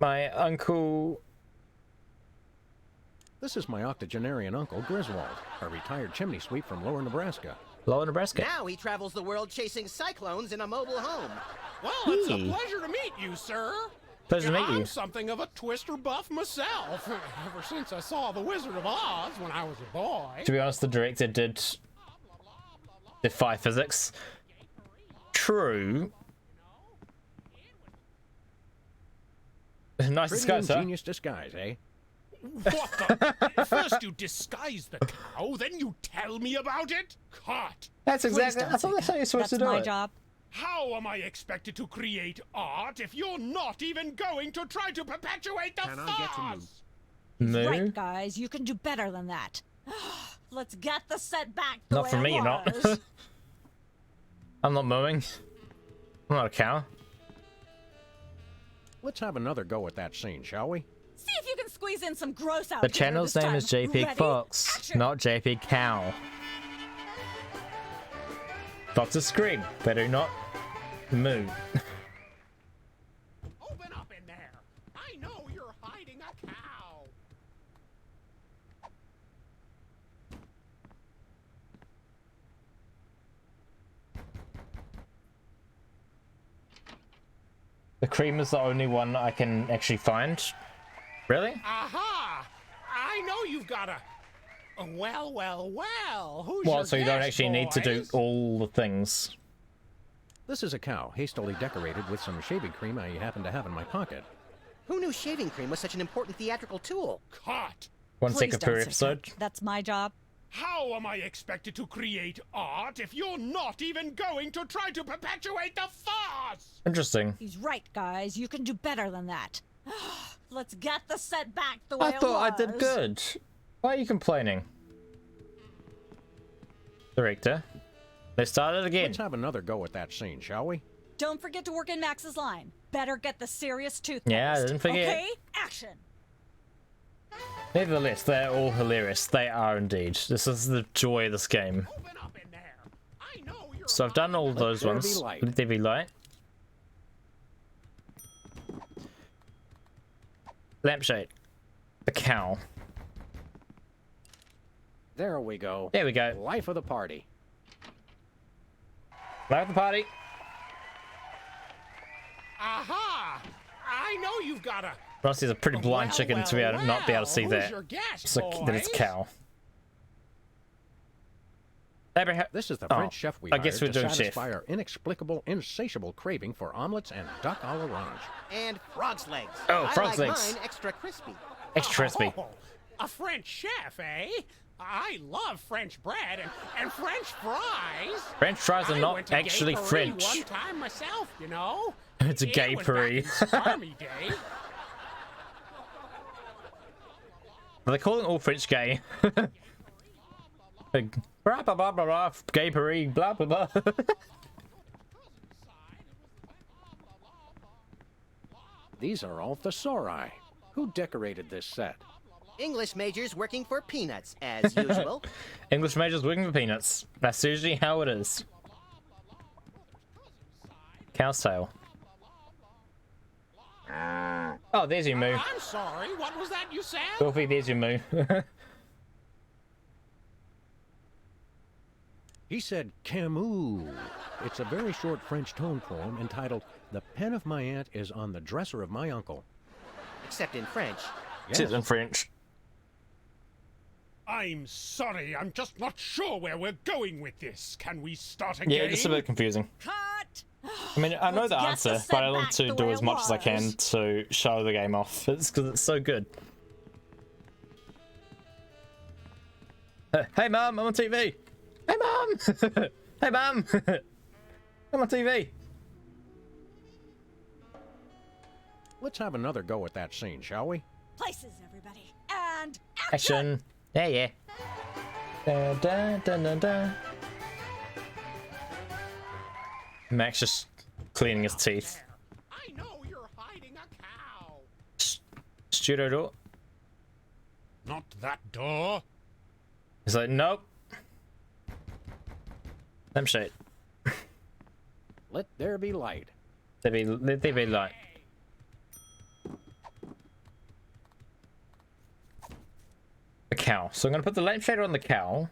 My uncle... This is my octogenarian uncle, Griswold, a retired chimney sweep from Lower Nebraska. Lower Nebraska. Now he travels the world chasing cyclones in a mobile home. Well, it's a Hey. pleasure to meet you, sir. Pleasure to meet you. I'm something of a Twister buff myself, ever since I saw The Wizard of Oz when I was a boy. To be honest, the director did defy physics. True. Nice Pretty disguise, huh? ingenious disguise, eh? What the? First you disguise the cow, then you tell me about it? Cut! That's Please exactly. don't I thought say that's how cut. you're supposed That's to do my it. job. How am I expected to create art if you're not even going to try to perpetuate the farce? No. Right, guys. You can do better than that. Let's get the set back the Not way for it me, you're not. was. I'm not mowing. I'm not a cow. Let's have another go at that scene, shall we? See if you can squeeze in some gross out The here channel's this name time. is JPEG Ready? Fox, Action. not JPEG Cow. Dr. Scream, better not moo. Open up in there. I know you're hiding a cow. The cream is the only one I can actually find. Really? Aha! I know you've got a... Well, well, well. Who's Well, your so you don't guest, actually need to do boys? all the things. This is a cow, hastily decorated with some shaving cream I happen to have in my pocket. Who knew shaving cream was such an important theatrical tool? Cut! One Please second per don't say episode. that. That's my job. How am I expected to create art if you're not even going to try to perpetuate the farce? Interesting. He's right, guys. You can do better than that. Let's get the set back the way I thought I it did was. good. Why are you complaining? Director. Let's start it again. Let's have another go at that scene, shall we? Don't forget to work in Max's line. Better get the serious toothpaste. Yeah, I didn't forget. Okay, action. Nevertheless, they're all hilarious. They are indeed. This is the joy of this game. Open up in there. I know you're So I've done all those there be ones. light. Let there be light. Lampshade. The cow. There we go. There we go. Life of the party. Light of the party. Aha! I know you've got a... Rossi's a pretty blind Well, chicken to be well, able, not be able to see who's that. your guest, So that it's boys? cow. Abraham. This is the Oh, French chef we I guess hired we're to doing satisfy our inexplicable, insatiable craving for omelets and duck à l'orange. And frog's legs. Oh, I frog's like legs. mine extra crispy. Extra crispy. Oh, a French chef, eh? I love French bread and French fries. French fries are I not went to actually Gay Paris French. one time myself, you know. It's a It gay was Paris. back in Army day. Are they calling all French gay? Blah blah blah blah blah. Gay Paris. Blah blah blah. These are all thesauri. Who decorated this set? English majors working for peanuts, as usual. English majors working for peanuts. That's usually how it is. Cow's tail. Oh, there's your moo. I'm sorry, what was that you said? Wolfie, there's your moo. He said Camus. It's a very short French tone poem entitled The Pen of My Aunt is on the Dresser of My Uncle. Except in French. It's in French. I'm sorry, I'm just not sure where we're going with this. Can we start again? Yeah, it's a bit confusing. Cut. I mean, I know Let's the get the answer, set but I want back to the do way as it much as I can was. to show the game off. It's because it's so good. Hey, Mum, I'm on TV. Hey, Mum. Hey, Mum. I'm on TV. Let's have another go at that scene, shall we? Places, everybody. And action. Action. Yeah, yeah. Da, da, da, da, da. Max just cleaning his teeth. I know you're hiding a cow. Studio door. Not that door. He's like, nope. Lampshade. Let there be light. Let there be light. The cow. So I'm gonna put the lampshade on the cow.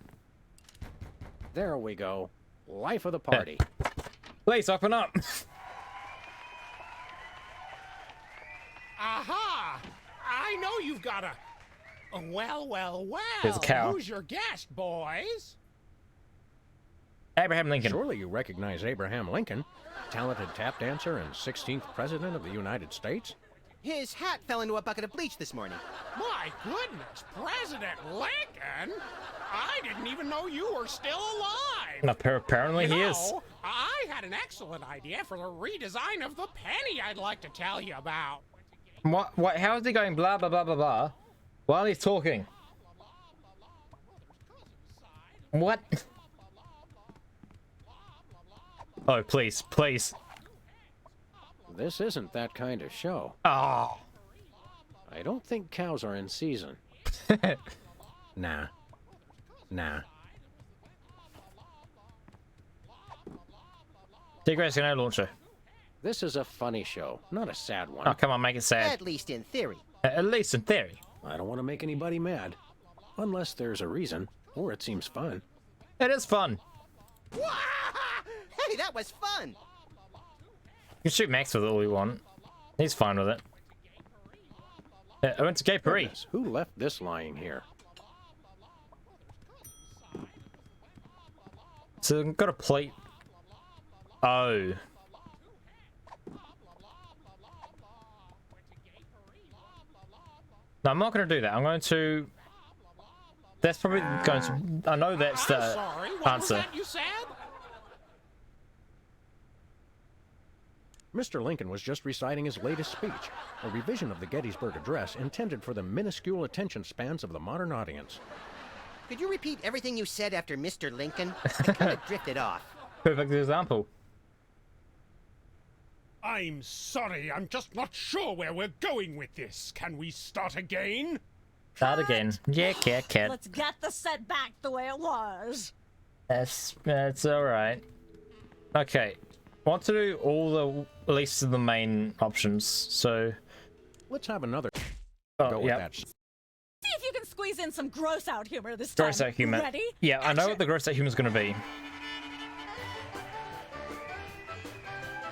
There we go. Life of the party. Please open up. Aha! I know you've got a... Well, well, well. There's a cow. Who's your guest, boys? Abraham Lincoln. Surely you recognize Abraham Lincoln, talented tap dancer and 16th President of the United States? His hat fell into a bucket of bleach this morning. My goodness, President Lincoln? I didn't even know you were still alive. No, apparently he You is. know, I had an excellent idea for the redesign of the penny I'd like to tell you about. What? How is he going blah blah blah blah blah while he's talking? What? Oh, please, please. This isn't that kind of show. Oh. I don't think cows are in season. Nah. Nah. Digress Grenade Launcher. This is a funny show, not a sad one. Oh, come on, make it sad. At least in theory. At least in theory. I don't want to make anybody mad. Unless there's a reason, or it seems fun. It is fun. Hey, that was fun! You can shoot Max with it all you want. He's fine with it. I went to Gay Paris. Goodness, who left this lying here? So I've got a plate. Oh. No, I'm not going to do that. I'm going to... That's probably going to... I know that's the Sorry, what was answer. that you said? Mr. Lincoln was just reciting his latest speech, a revision of the Gettysburg Address intended for the minuscule attention spans of the modern audience. Could you repeat everything you said after Mr. Lincoln? I kind of drifted off. Perfect example. I'm sorry, I'm just not sure where we're going with this. Can we start again? Start again. Yeah, cat. Let's get the set back the way it was. That's alright. Okay. I want to do all the, at least the main options, so... Let's have another Oh, go with yeah. that. See if you can squeeze in some gross out humor this time. Gross out humor. Ready? Yeah, I know what Action. the gross out humor is going to be.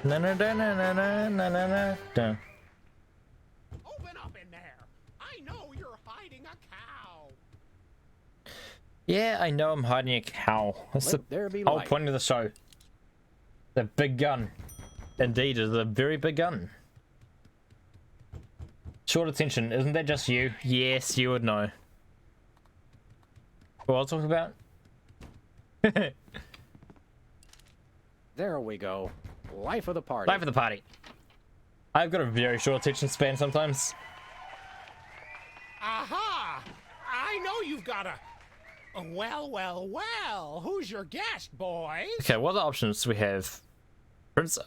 Na na na na na na na na na. Dun. Open up in there. I know you're hiding a cow. Yeah, I know I'm hiding a cow. That's Let the there be whole light. point of the show. The big gun. Indeed, is a very big gun. Short attention, isn't that just you? Yes, you would know. What I'll talk about? There we go. Life of the party. Life of the party. I've got a very short attention span sometimes. Aha! I know you've got a... Well, who's your guest, boys? Okay, what are the options we have? Prince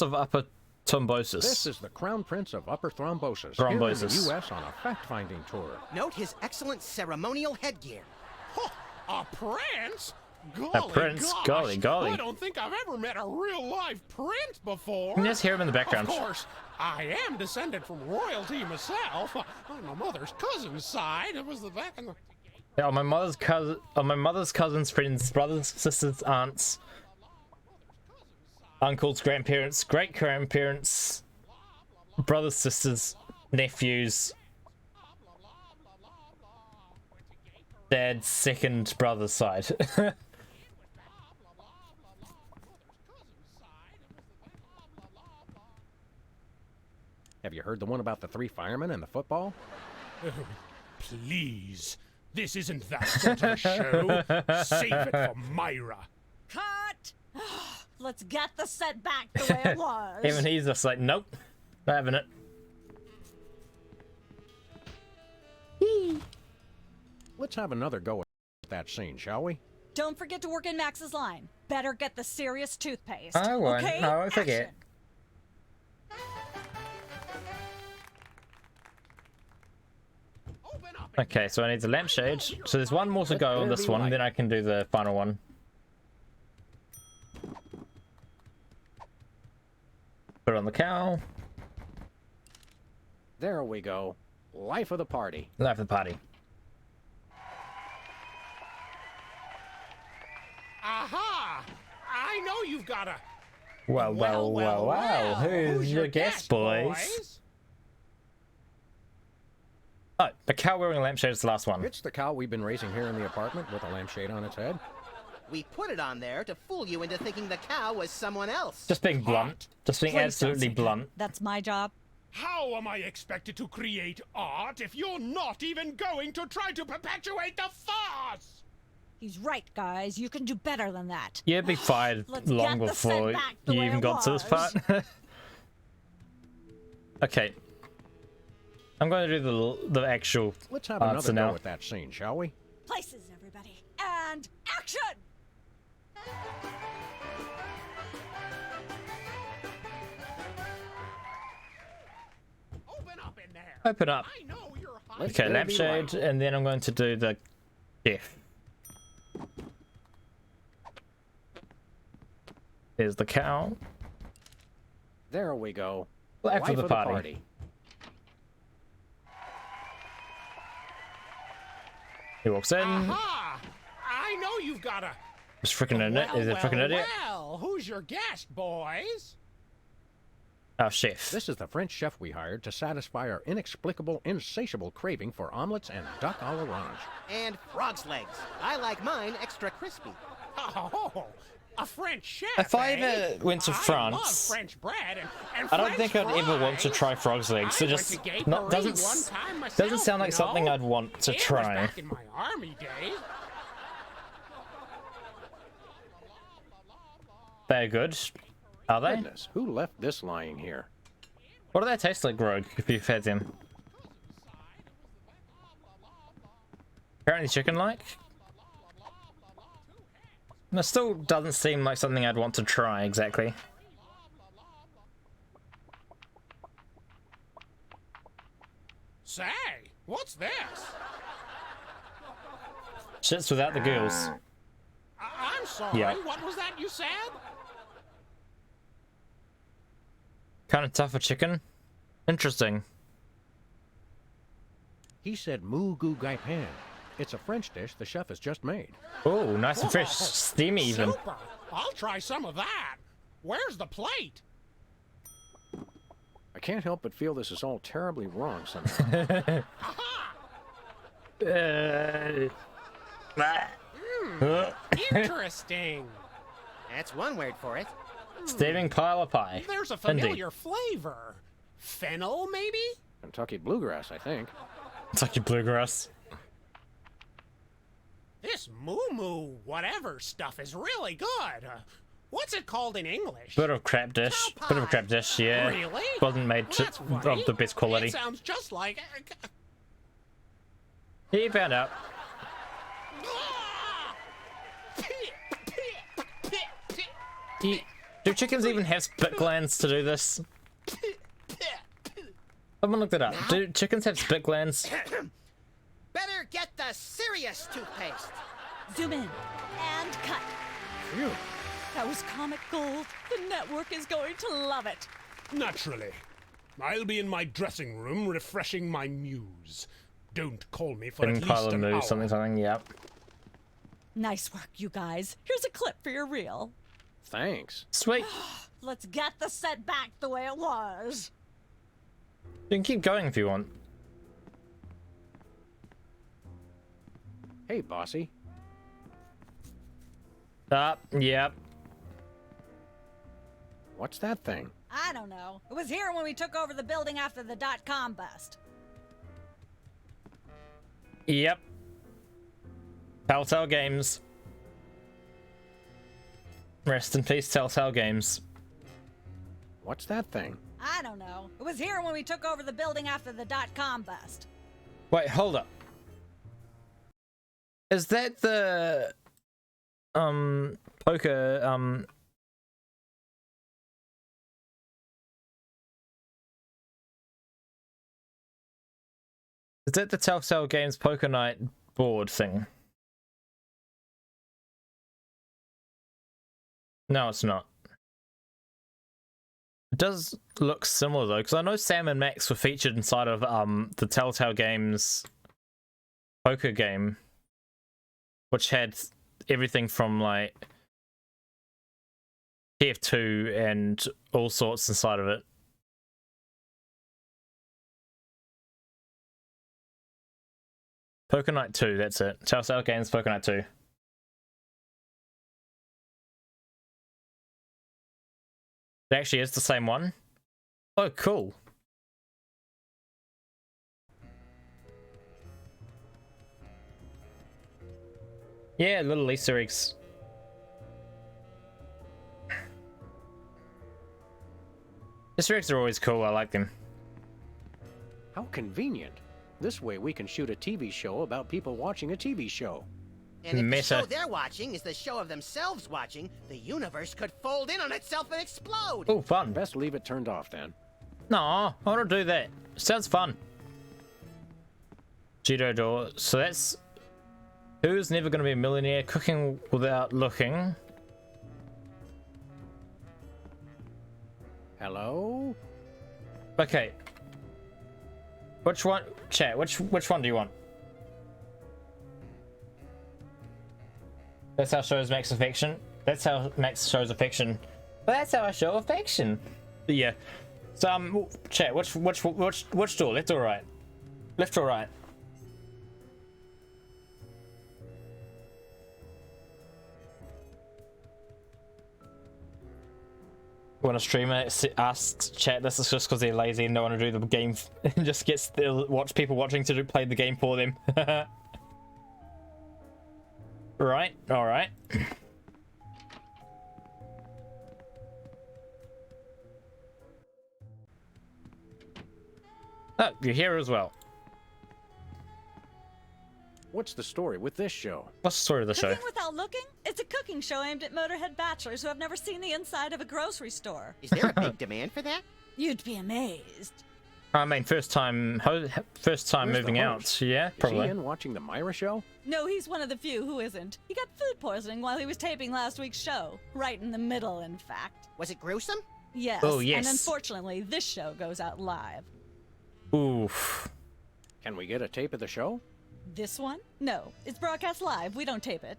of Upper Thrombosis. This is the Crown Prince of Upper Thrombosis, Thrombosis. here in the U.S. on a fact-finding tour. Note his excellent ceremonial headgear. Huh, a prince? Golly prince? gosh, Golly. I don't think I've ever met a real-life prince before. You can just hear him in the background. Of course, I am descended from royalty myself. On my mother's cousin's side, it was the back in the... Yeah, on my mother's cousins, friends, brothers, sisters, aunts, uncles, grandparents, great grandparents, brothers, sisters, nephews, dad's second brother's side. Have you heard the one about the 3 firemen and the football? Please, this isn't that sort of a show. Save it for Myra. Cut! Let's get the set back the way it was. Even he's just like, nope, not having it. Let's have another go at that scene, shall we? Don't forget to work in Max's line. Better get the serious toothpaste. I won't. Okay? I won't forget. Action. Open up in Okay, so I need the lampshade. So there's one more to go on this one, then I can do the final one. Put it on the cow. There we go. Life of the party. Life of the party. Aha! I know you've got a... Wow. Who's your guest, boys? Oh, the cow wearing a lampshade is the last one. It's the cow we've been raising here in the apartment with a lampshade on its head. We put it on there to fool you into thinking the cow was someone else. Just being blunt. Just being Please don't absolutely say that. blunt. That's my job. How am I expected to create art if you're not even going to try to perpetuate the farce? He's right, guys. You can do better than that. You'd be fired Let's long get the set before back the you way even it got to this was. part. Okay. I'm going to do the actual Let's have answer another now. go at that scene, shall we? Places, everybody. And action! Open up in there. Open up. I know you're hiding. Let's Okay, there be lampshade, light. and then I'm going to do the chef. There's the cow. There we go. Life Life of the party. He walks in. Aha! I know you've got a... It's freaking an idiot. Is it freaking idiot? Well, who's your guest, boys? Our chef. This is the French chef we hired to satisfy our inexplicable, insatiable craving for omelets and duck à l'orange. And frog's legs. I like mine extra crispy. Oh, a French chef. If I eh? ever went to I love France, French bread and I don't French think I'd ever want to fries. try frog's legs. I It went just to Gay not, Paris doesn't one time myself, doesn't sound like you something know? I'd want to It was try. back in my army days. They're good, are they? Goodness, who left this lying here? What do they taste like, Rogue? If you've had them, apparently chicken-like. It still doesn't seem like something I'd want to try exactly. Say, what's this? Shits without the girls. I'm sorry. Yeah. What was that you said? Kind of tougher chicken. Interesting. He said moo goo gai pan. It's a French dish the chef has just made. Oh, nice and fresh, Whoa, steamy even. Super. I'll try some of that. Where's the plate? I can't help but feel this is all terribly wrong somehow. Interesting. That's one word for it. Steaming pile of pie. There's a Indeed. familiar flavor. Fennel, maybe? Kentucky bluegrass, I think. Kentucky bluegrass. This moo whatever stuff is really good. What's it called in English? Bit of crap dish. Bit of a crap dish, yeah. Really? Wasn't made That's of funny. the best quality. It sounds just like... He found out. Do chickens even have spit glands to do this? Someone looked it up. Do chickens have spit glands? Better get the serious toothpaste. Zoom in and cut. Phew. That was comic gold. The network is going to love it. Naturally. I'll be in my dressing room refreshing my muse. Don't call me for Didn't at pile least of an moo, hour. something, yep. Nice work, you guys. Here's a clip for your reel. Thanks. Sweet. Let's get the set back the way it was. You can keep going if you want. Hey, bossy. Yep. What's that thing? I don't know. It was here when we took over the building after the .com bust. Yep. Telltale Games. Rest in peace, Telltale Games. What's that thing? I don't know. It was here when we took over the building after the .com bust. Wait, hold up. Is that the poker is that the Telltale Games Poker Night board thing? No, it's not. It does look similar though, because I know Sam and Max were featured inside of the Telltale Games poker game, which had everything from like TF2 and all sorts inside of it. Poker Night 2, that's it. Telltale Games Poker Night 2. It actually is the same one. Oh, cool. Yeah, little Easter eggs. Easter eggs are always cool, I like them. How convenient. This way we can shoot a TV show about people watching a TV show. And if the Meta. show they're watching is the show of themselves watching, the universe could fold in on itself and explode. Oh, fun. Best leave it turned off then. No, I want to do that. Sounds fun. Judo door. So that's... Who's never going to be a millionaire? Cooking without looking. Hello? Okay. Which one? Chat, which one do you want? That's how shows Max affection. That's how Max shows affection. But that's how I show affection. But yeah. So chat. Which door? Left or right? Left or right? When a streamer asks chat, this is just because they're lazy and don't want to do the game, and just gets the people watching to play the game for them. Right, all right. Oh, you're here as well. What's the story with this show? What's the story of the show? Cooking Without Looking? It's a cooking show aimed at Motorhead bachelors who have never seen the inside of a grocery store. Is there a big demand for that? You'd be amazed. I mean, first time Where's moving the out. host? Yeah, Is probably. he in watching the Myra show? No, he's one of the few who isn't. He got food poisoning while he was taping last week's show. Right in the middle, in fact. Was it gruesome? Yes. Oh, yes. And unfortunately, this show goes out live. Oof. Can we get a tape of the show? This one? No. It's broadcast live. We don't tape it.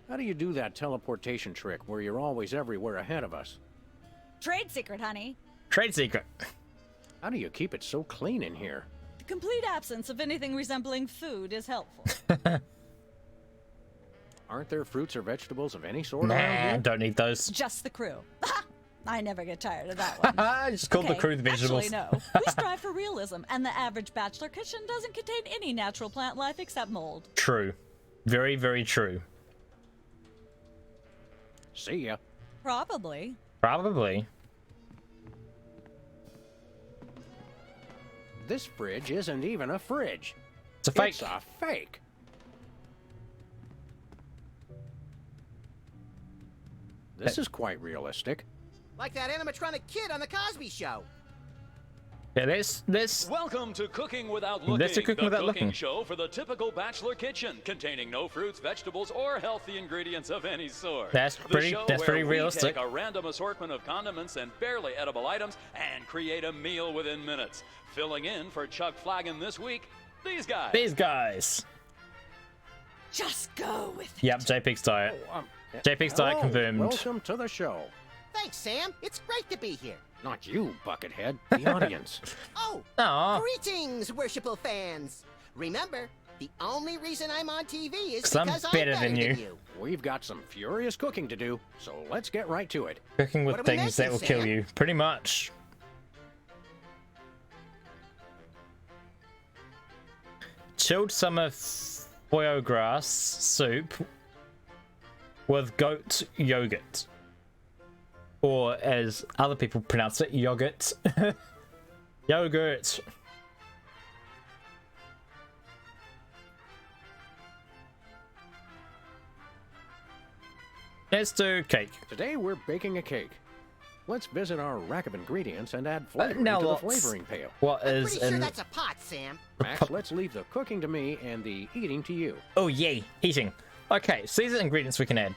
How do you do that teleportation trick where you're always everywhere ahead of us? Trade secret, honey. Trade secret. How do you keep it so clean in here? The complete absence of anything resembling food is helpful. Aren't there fruits or vegetables of any sort around Nah, here? don't need those. Just the crew. I never get tired of that one. I just called the crew the vegetables. Actually, no. We strive for realism, and the average bachelor kitchen doesn't contain any natural plant life except mold. True. Very, very true. See ya. Probably. Probably. This fridge isn't even a fridge. It's a fake. It's a fake. This is quite realistic. Like that animatronic kid on the Cosby Show. Yeah, this. Welcome to Cooking Without Looking, This is Cooking the Without cooking Looking. show for the typical bachelor kitchen, containing no fruits, vegetables, or healthy ingredients of any sort. That's The pretty- show that's where pretty we realistic. take a random assortment of condiments and barely edible items and create a meal within minutes. Filling in for Chuck Flagon this week, these guys. These guys. Just go with it. Yep, JPEG's diet. JPEG's diet Hello, confirmed. Welcome to the show. Thanks, Sam. It's great to be here. Not you, Buckethead. The audience. Oh, Aw. greetings, worshipful fans. Remember, the only reason I'm on TV is 'Cause I'm because better than you. We've got some furious cooking to do, so let's get right to it. Cooking with What are we things that making, will kill Sam? you. Pretty much. Chilled summer foie gras soup with goat yogurt. Or as other people pronounce it, yogurt. Yogurt. Let's do cake. Today we're baking a cake. Let's visit our rack of ingredients and add flavor now to the what's- flavoring pail. What I'm is pretty sure in... that's a pot, Sam. Max, let's leave the cooking to me and the eating to you. Oh yay, heating. Okay, so these are the ingredients we can add.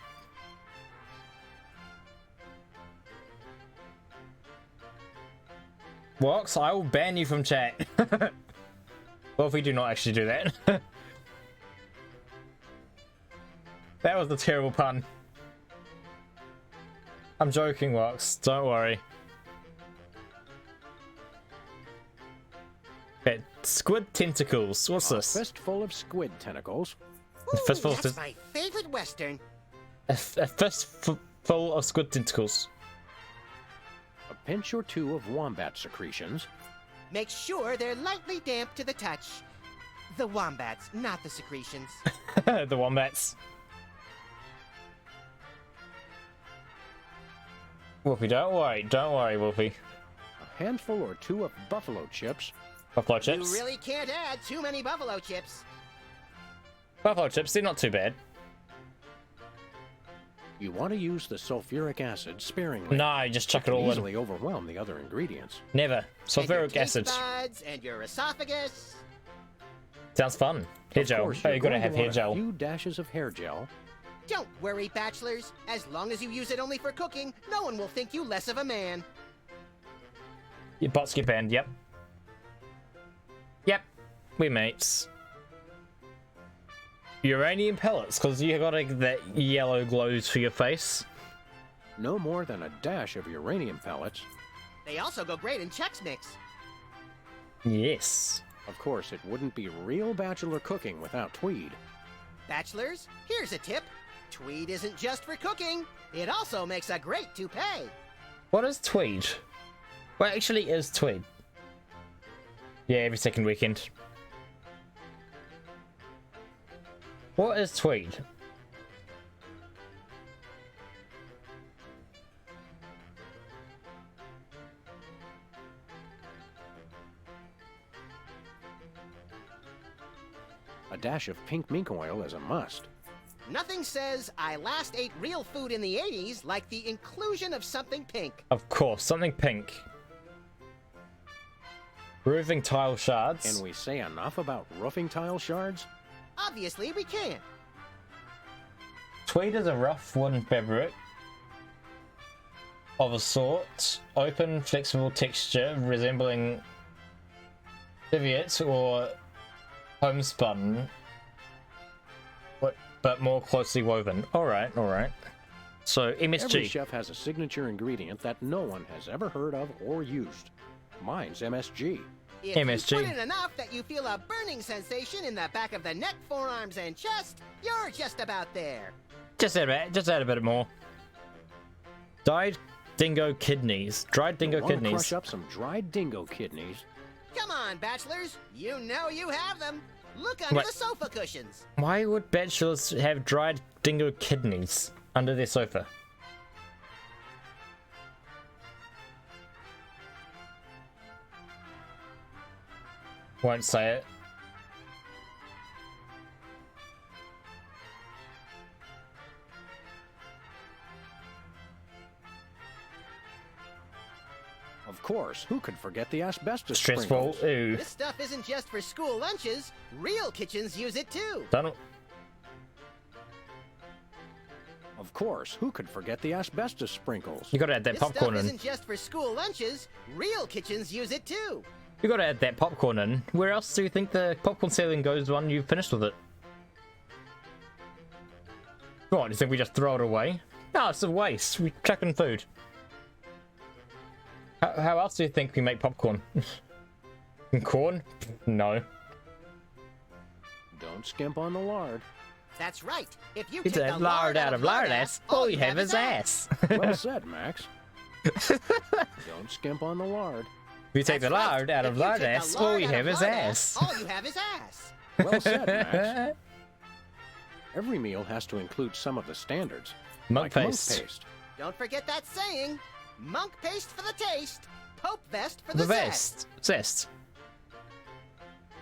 Wox, I will ban you from chat. Well, if we do not actually do that. That was a terrible pun. I'm joking, Wox, don't worry. Okay, squid tentacles, what's A this? fistful of squid tentacles. Ooh, fistful that's of- my favorite Western. A fistful of squid tentacles. A pinch or two of wombat secretions. Make sure they're lightly damp to the touch. The wombats, not the secretions. The wombats. Wolfie, don't worry, Wolfie. A handful or two of buffalo chips. Buffalo chips. You really can't add too many buffalo chips. Buffalo chips, they're not too bad. You want to use the sulfuric acid sparingly. No, just chuck it Can all in. easily overwhelm the other ingredients. Never. And your Sulfuric taste acid. buds and your esophagus. Sounds fun. Hair Of gel. course, Oh, you're you gotta going to have hair want gel. A few dashes of hair gel. Don't worry, bachelors. As long as you use it only for cooking, no one will think you less of a man. Your bot skip end, yep. Yep. We mates. Uranium pellets, because you gotta get that yellow glows for your face. no more than a dash of uranium pellets. They also go great in Chex Mix. Yes. Of course, it wouldn't be real bachelor cooking without Tweed. Bachelors, here's a tip. Tweed isn't just for cooking. It also makes a great toupee. What is Tweed? What actually is Tweed? Yeah, every second weekend. What is Tweed? A dash of pink mink oil is a must. Nothing says I last ate real food in the 80s like the inclusion of something pink. Of course, something pink. Roofing tile shards. Can we say enough about roofing tile shards? Obviously, we can. Tweed is a rough wooden fabric of a sort, open, flexible texture resembling civet or homespun, but more closely woven. Alright, alright. So, Every MSG. chef has a signature ingredient that no one has ever heard of or used. Mine's MSG. If MSG. you put in enough that you feel a burning sensation in the back of the neck, forearms, and chest, you're just about there. Just add a bit more. Dried dingo kidneys. Dried dingo Want to kidneys. crush up some dried dingo kidneys? Come on, bachelors. You know you have them. Look under What? the sofa cushions. Why would bachelors have dried dingo kidneys under their sofa? Won't say it. Of course, who could forget the asbestos Stressful. sprinkles? Ooh. This stuff isn't just for school lunches. Real kitchens use it too. Don't. Of course, who could forget the asbestos sprinkles? You gotta add that This popcorn stuff in. isn't just for school lunches. Real kitchens use it too. You gotta add that popcorn in. Where else do you think the popcorn ceiling goes when you've finished with it? What, do you think we just throw it away? No, it's a waste. We chuck in food. How else do you think we make popcorn? Corn? No. Don't skimp on the lard. That's right. If you It's take a the lard out of lard ass. All you have is ass. Well said, Max. Don't skimp on the lard. If you take the That's right. lard out If of you lard take the ass, lard all you out have of is lard ass. All you have is ass. Well said, Max. Every meal has to include some of the standards. Monk like paste. monk paste. Don't forget that saying. Monk paste for the taste. Pope vest for The the zest. vest. Zest.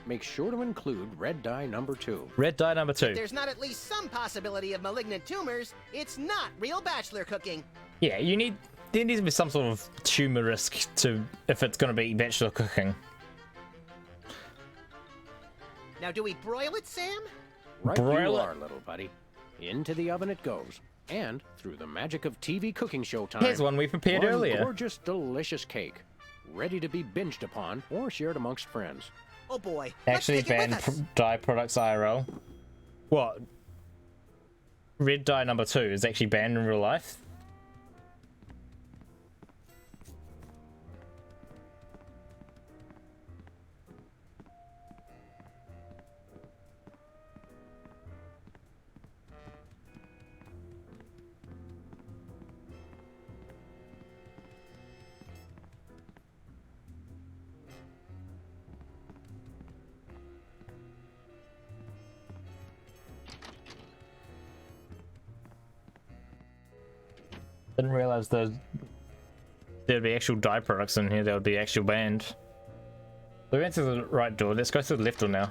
Make sure to include red dye number 2. Red dye number 2. There's not at least some possibility of malignant tumors. It's not real bachelor cooking. Yeah, there needs to be some sort of tumor risk to if it's going to be bachelor cooking. Now, do we broil it, Sam? Right Broil you it. are, little buddy. Into the oven it goes. And through the magic of TV cooking show time, Here's one we prepared one earlier. gorgeous, delicious cake, ready to be binged upon or shared amongst friends. Oh boy. Actually Let's take it banned with us. dye products IRL. What? Red dye number 2 is actually banned in real life? Didn't realize there'd be actual dye products in here that would be actual banned. So we went to the right door. Let's go to the left door now.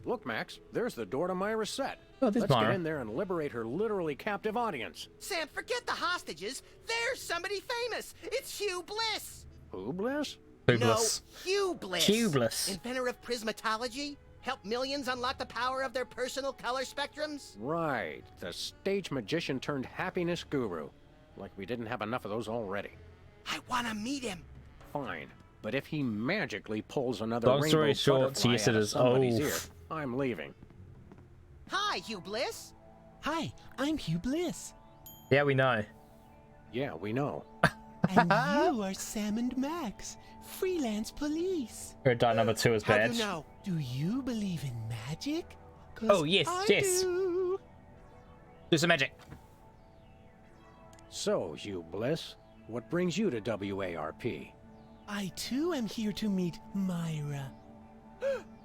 Look, Max, there's the door to Myra's set. Oh, there's Let's Myra. get in there and liberate her literally captive audience. Sam, forget the hostages. There's somebody famous. It's Hugh Bliss. Who, Bliss? Hubris. No, Hugh Bliss. Hugh Bliss. Inventor of prismatology. Help millions unlock the power of their personal color spectrums. Right, the stage magician turned happiness guru. Like we didn't have enough of those already. I want to meet him. Fine, but if he magically pulls another Long story rainbow short, butterfly yes, it out of is. somebody's Oh. ear, I'm leaving. Hi, Hugh Bliss. Hi, I'm Hugh Bliss. Yeah, we know. Yeah, we know. And you are Sam and Max, freelance police. Her die number 2 is How bad. do you know? Do you believe in magic? 'Cause Oh, yes, I yes. do. Do some magic. So, Hugh Bliss, what brings you to WARP? I too am here to meet Myra.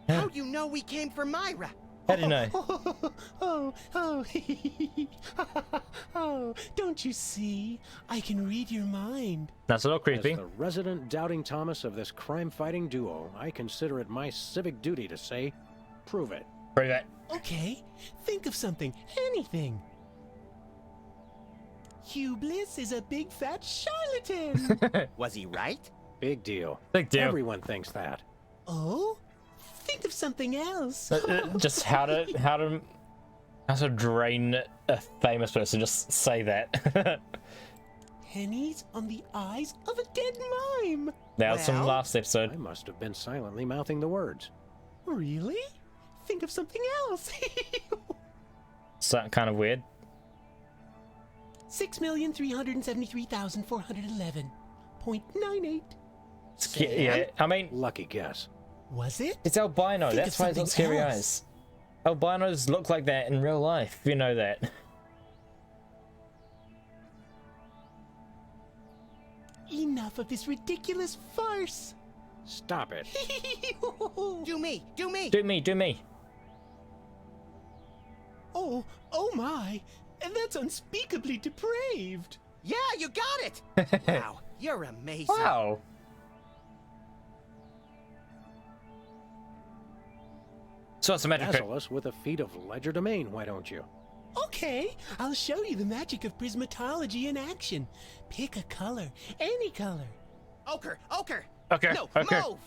How do you know we came for Myra? How do you know? Oh, don't you see? I can read your mind. That's a little As creepy. the resident doubting Thomas of this crime-fighting duo, I consider it my civic duty to say, prove it. Prove it. Okay, think of something, anything. Hugh Bliss is a big fat charlatan. Was he right? Big deal. Big deal. Everyone thinks that. Oh? Think of something else. Just how to drain a famous person. Just say that. Pennies on the eyes of a dead mime. That was from Well, last I episode. must have been silently mouthing the words. Really? Think of something else. So kind of weird. 6,373,411.98. Yeah, I mean, Lucky guess. Was it? it's albino. Think That's of why it's got something scary else. eyes. Albinos look like that in real life. You know that. Enough of this ridiculous farce. Stop it. Do me, do me. Do me, do me. Oh my. And that's unspeakably depraved. Yeah, you got it. Wow, you're amazing. Wow. So it's a magic trick. Dazzle us with a feat of legerdemain, why don't you? Okay, I'll show you the magic of prismatology in action. Pick a color, any color. Ochre, ochre. Okay, No, okay. mauve.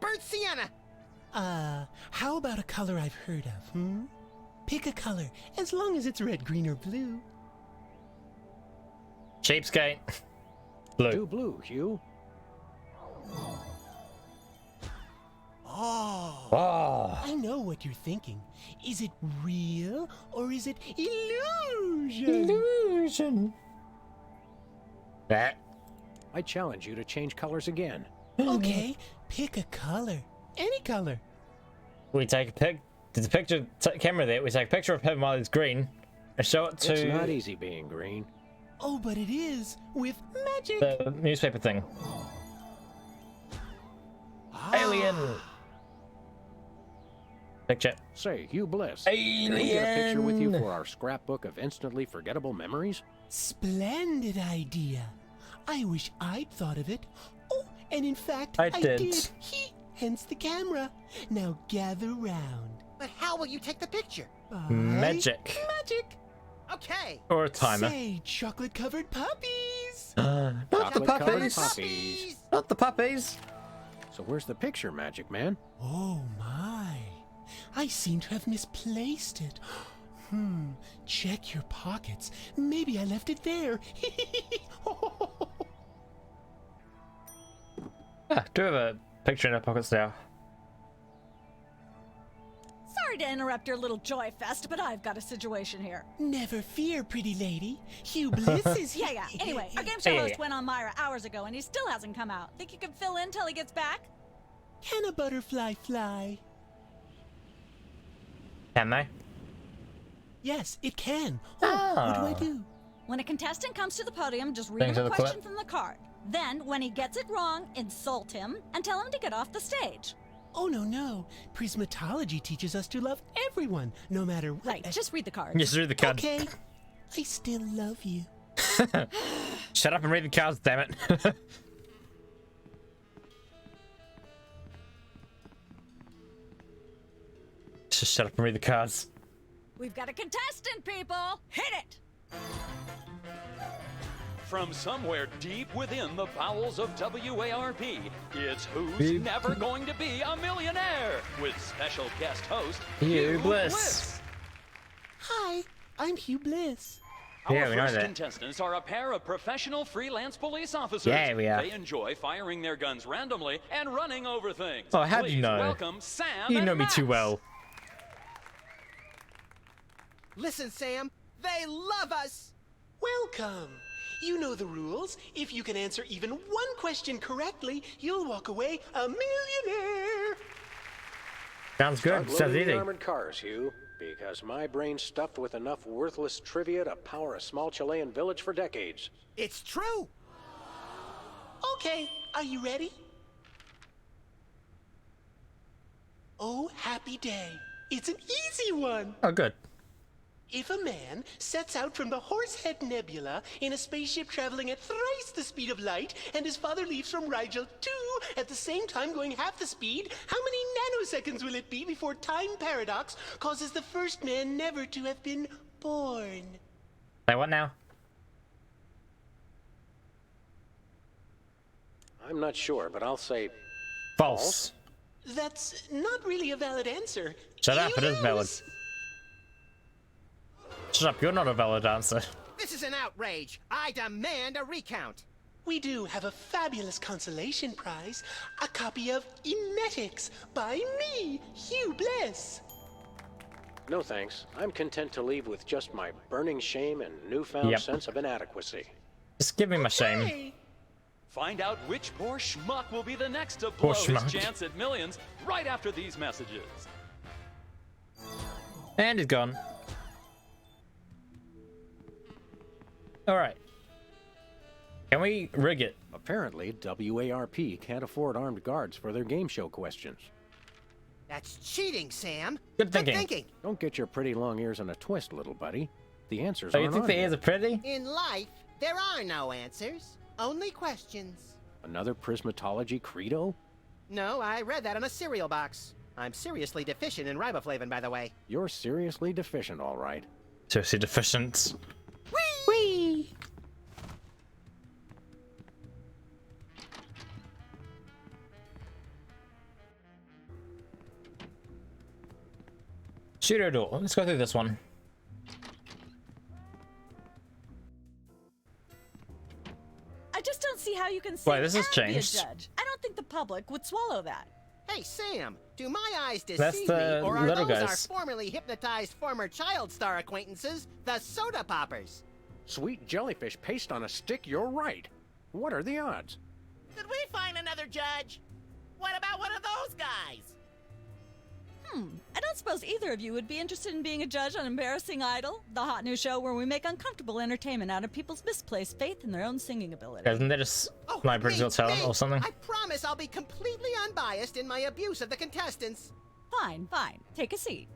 Burnt sienna. How about a color I've heard of, Pick a color, as long as it's red, green, or blue. Cheapskate. Blue. Do blue, Hugh. Oh. Oh. I know what you're thinking. Is it real, or is it illusion? Illusion. That. I challenge you to change colors again. Okay, pick a color, any color. We take a pic. There's a picture camera there. We take a picture of him while he's green and show it to It's not easy being green. Oh, but it is, with magic. the newspaper thing. Alien. Picture. Say, Hugh Bliss. Can we get a picture with you for our scrapbook of instantly forgettable memories? Splendid idea. I wish I'd thought of it. Oh, and in fact, I I did. did. Hence the camera. Now gather round. But how will you take the picture? By Magic. Magic. Okay. Or a timer. Say, chocolate-covered puppies. Not the Chocolate-covered puppies. puppies. Not the puppies. So where's the picture, Magic Man? Oh my. I seem to have misplaced it. Check your pockets. Maybe I left it there. Ah, do have a picture in our pockets now. Sorry to interrupt your little joy fest, but I've got a situation here. Never fear, pretty lady. Hugh Bliss is here. Yeah. Anyway, our game show Yeah. host went on Myra hours ago, and he still hasn't come out. Think you can fill in till he gets back? Can a butterfly fly? Can they? Yes, it can. What do I do? When a contestant comes to the podium, just read Thanks him for a the question clip. from the card. Then, when he gets it wrong, insult him and tell him to get off the stage. Oh, no. Prismatology teaches us to love everyone, no matter what. Right, just read the card. Just read the card. Okay. I still love you. Shut up and read the cards, damn it. Just shut up and read the cards. We've got a contestant, people! Hit it! From somewhere deep within the bowels of WARP, it's Who's Never Going to Be a Millionaire? With special guest host, Hugh Bliss. Hi, I'm Hugh Bliss. Yeah, Our we know first that. contestants are a pair of professional freelance police officers. Yeah, we are. They enjoy firing their guns randomly and running over things. Oh, how do you Please know? welcome Sam You and know me Max. too well. Listen, Sam, they love us. Welcome. You know the rules. If you can answer even one question correctly, you'll walk away a millionaire. Sounds good. Start Sounds loading the easy. armored cars, Hugh, because my brain's stuffed with enough worthless trivia to power a small Chilean village for decades. It's true. Okay, are you ready? Oh, happy day. It's an easy one. Oh, good. If a man sets out from the Horsehead Nebula in a spaceship traveling at thrice the speed of light, and his father leaves from Rigel 2 at the same time going half the speed, how many nanoseconds will it be before time paradox causes the first man never to have been born? Say what now? I'm not sure, but I'll say False. That's not really a valid answer. Shut up, You it is valid. lose. Shut up, you're not a valid answer. This is an outrage. I demand a recount. We do have a fabulous consolation prize, a copy of Emetics by me, Hugh Bless. no thanks. I'm content to leave with just my burning shame and newfound Yep. sense of inadequacy. Just give me my shame. Hey, Find out which poor schmuck will be the next to blow his schmuck. chance at millions right after these messages. And he's gone. Alright. Can we rig it? Apparently, WARP can't afford armed guards for their game show questions. That's cheating, Sam. Good thinking. Don't get your pretty long ears in a twist, little buddy. The answers Oh, you aren't think on the here. ears are pretty? In life, there are no answers, only questions. Another prismatology credo? No, I read that on a cereal box. I'm seriously deficient in riboflavin, by the way. You're seriously deficient, all right. Seriously deficient. Whee! Shooter door. Let's go through this one. I just don't see how you can say Wait, this has and be a changed. judge. I don't think the public would swallow that. Hey, Sam, do my eyes That's deceive the me, or are little those our guys. formerly hypnotized former child star acquaintances, the Soda Poppers? Sweet jellyfish paste on a stick, you're right. What are the odds? Could we find another judge? What about one of those guys? I don't suppose either of you would be interested in being a judge on Embarrassing Idol, the hot new show where we make uncomfortable entertainment out of people's misplaced faith in their own singing ability. Isn't that just Oh, my British Got Talent me. or something? I promise I'll be completely unbiased in my abuse of the contestants. Fine, fine. Take a seat.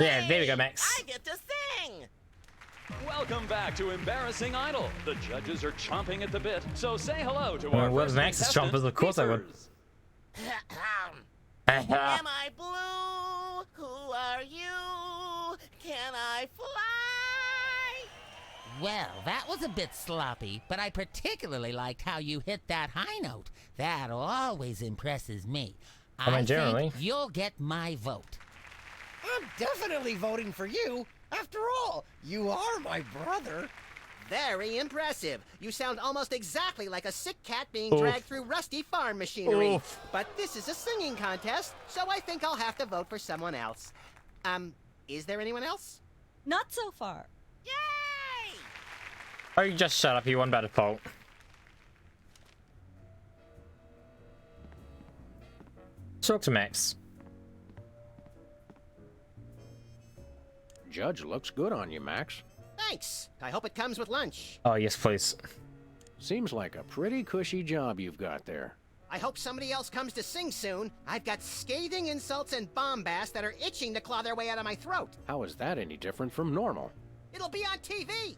Yeah, there we go, Max. I get to sing! Welcome back to Embarrassing Idol. The judges are chomping at the bit, so say hello to Well, our well, first Max is contestant, chompers, of course I would. Peepers. Am I blue? Who are you? Can I fly? Well, that was a bit sloppy, but I particularly liked how you hit that high note. That always impresses me. I mean, generally. think you'll get my vote. I'm definitely voting for you. After all, you are my brother. Very impressive. You sound almost exactly like a sick cat being Oof. dragged through rusty farm machinery. Oof. But this is a singing contest, so I think I'll have to vote for someone else. Is there anyone else? Not so far. Yay! Oh, you just shut up. You won by default. Talk to Max. Judge looks good on you, Max. Thanks. I hope it comes with lunch. Oh, yes, please. Seems like a pretty cushy job you've got there. I hope somebody else comes to sing soon. I've got scathing insults and bombast that are itching to claw their way out of my throat. How is that any different from normal? It'll be on TV.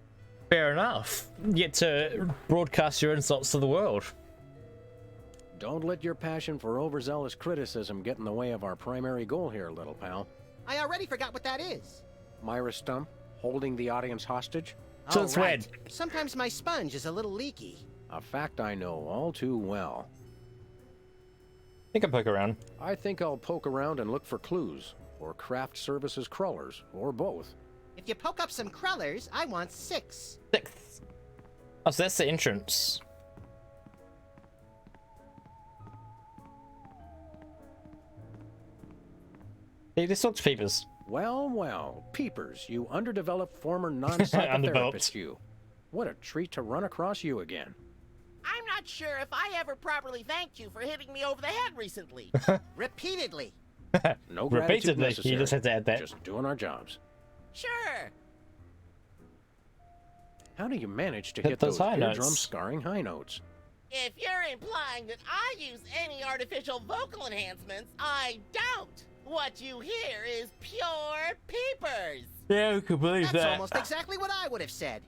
Fair enough. You get to broadcast your insults to the world. Don't let your passion for overzealous criticism get in the way of our primary goal here, little pal. I already forgot what that is. Myra Stump, holding the audience hostage? So Oh, it's right. red. Sometimes my sponge is a little leaky. A fact I know all too well. You can poke around. I think I'll poke around and look for clues, or craft services crawlers, or both. If you poke up some crullers, I want 6. 6th. Oh, so that's the entrance. Hey, this looks Peepers. Well, well, Peepers, you underdeveloped former non-psychotherapist you. What a treat to run across you again. I'm not sure if I ever properly thanked you for hitting me over the head recently. Repeatedly. No gratitude Repeatedly, necessary. you just had to add that. Just doing our jobs. Sure. How do you manage to Hit hit those those high notes. eardrum-scarring high notes? If you're implying that I use any artificial vocal enhancements, I don't. What you hear is pure Peepers. Yeah, we could believe That's almost exactly what I would have said.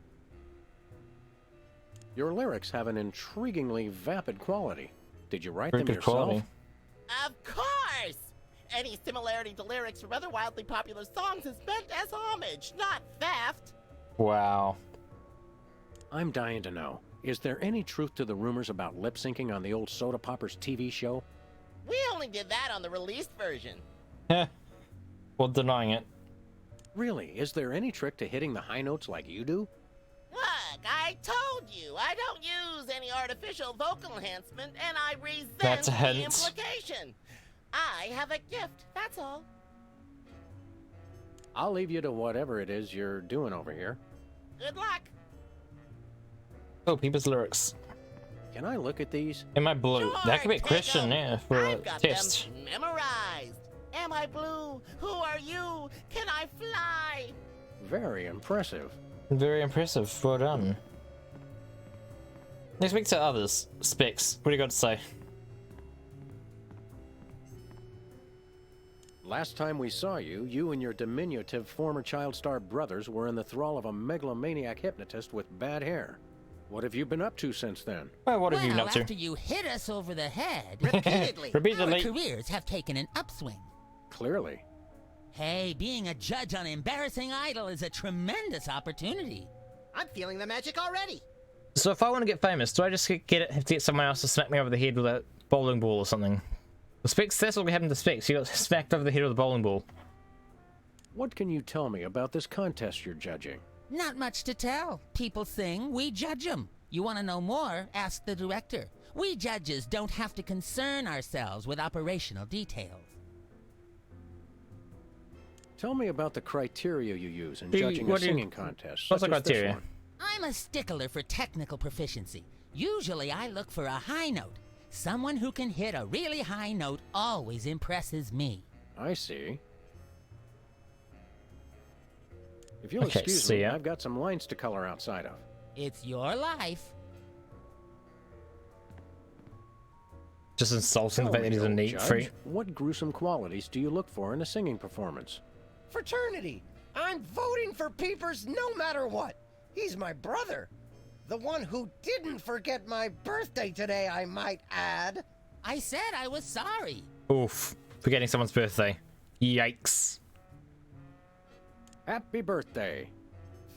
Your lyrics have an intriguingly vapid quality. Did you write them Very good yourself? quality. Of course! Any similarity to lyrics from other wildly popular songs is meant as homage, not theft. Wow. I'm dying to know. Is there any truth to the rumors about lip syncing on the old Soda Poppers TV show? We only did that on the released version. Yeah. Well, denying it. Really, is there any trick to hitting the high notes like you do? Look, I told you, I don't use any artificial vocal enhancement, and I resent That's a the hint. implication. I have a gift, that's all. I'll leave you to whatever it is you're doing over here. Good luck. Oh, Peepers lyrics. Can I look at these? Am I blue? Sure, That could be a take question, 'em. yeah, for a I've got test. them memorized. Am I blue? Who are you? Can I fly? Very impressive. Very impressive. Well done. Let's speak to others. Specs. What do you got to say? Last time we saw you, you and your diminutive former child star brothers were in the thrall of a megalomaniac hypnotist with bad hair. What have you been up to since then? Well, what have you been up to? After you hit us over the head, Repeatedly. our Repeatedly. careers have taken an upswing. Clearly. Hey, being a judge on Embarrassing Idol is a tremendous opportunity. I'm feeling the magic already. So if I want to get famous, do I just have to get someone else to smack me over the head with a bowling ball or something? The Specs, that's what happened to Specs. He got smacked over the head with a bowling ball. What can you tell me about this contest you're judging? Not much to tell. People sing, we judge them. You want to know more? Ask the director. We judges don't have to concern ourselves with operational details. Tell me about the criteria you use in Do you- judging what a do you- singing contest. what's such the as this criteria? one. I'm a stickler for technical proficiency. Usually I look for a high note. Someone who can hit a really high note always impresses me. I see. If you'll Okay, excuse see me, ya. I've got some lines to color outside of. It's your life. Just insulting the Tell fact that me, he's a old neat judge, freak. what gruesome qualities do you look for in a singing performance? Fraternity. I'm voting for Peepers no matter what. He's my brother. The one who didn't forget my birthday today, I might add. I said I was sorry. Oof. Forgetting someone's birthday. Yikes. Happy birthday.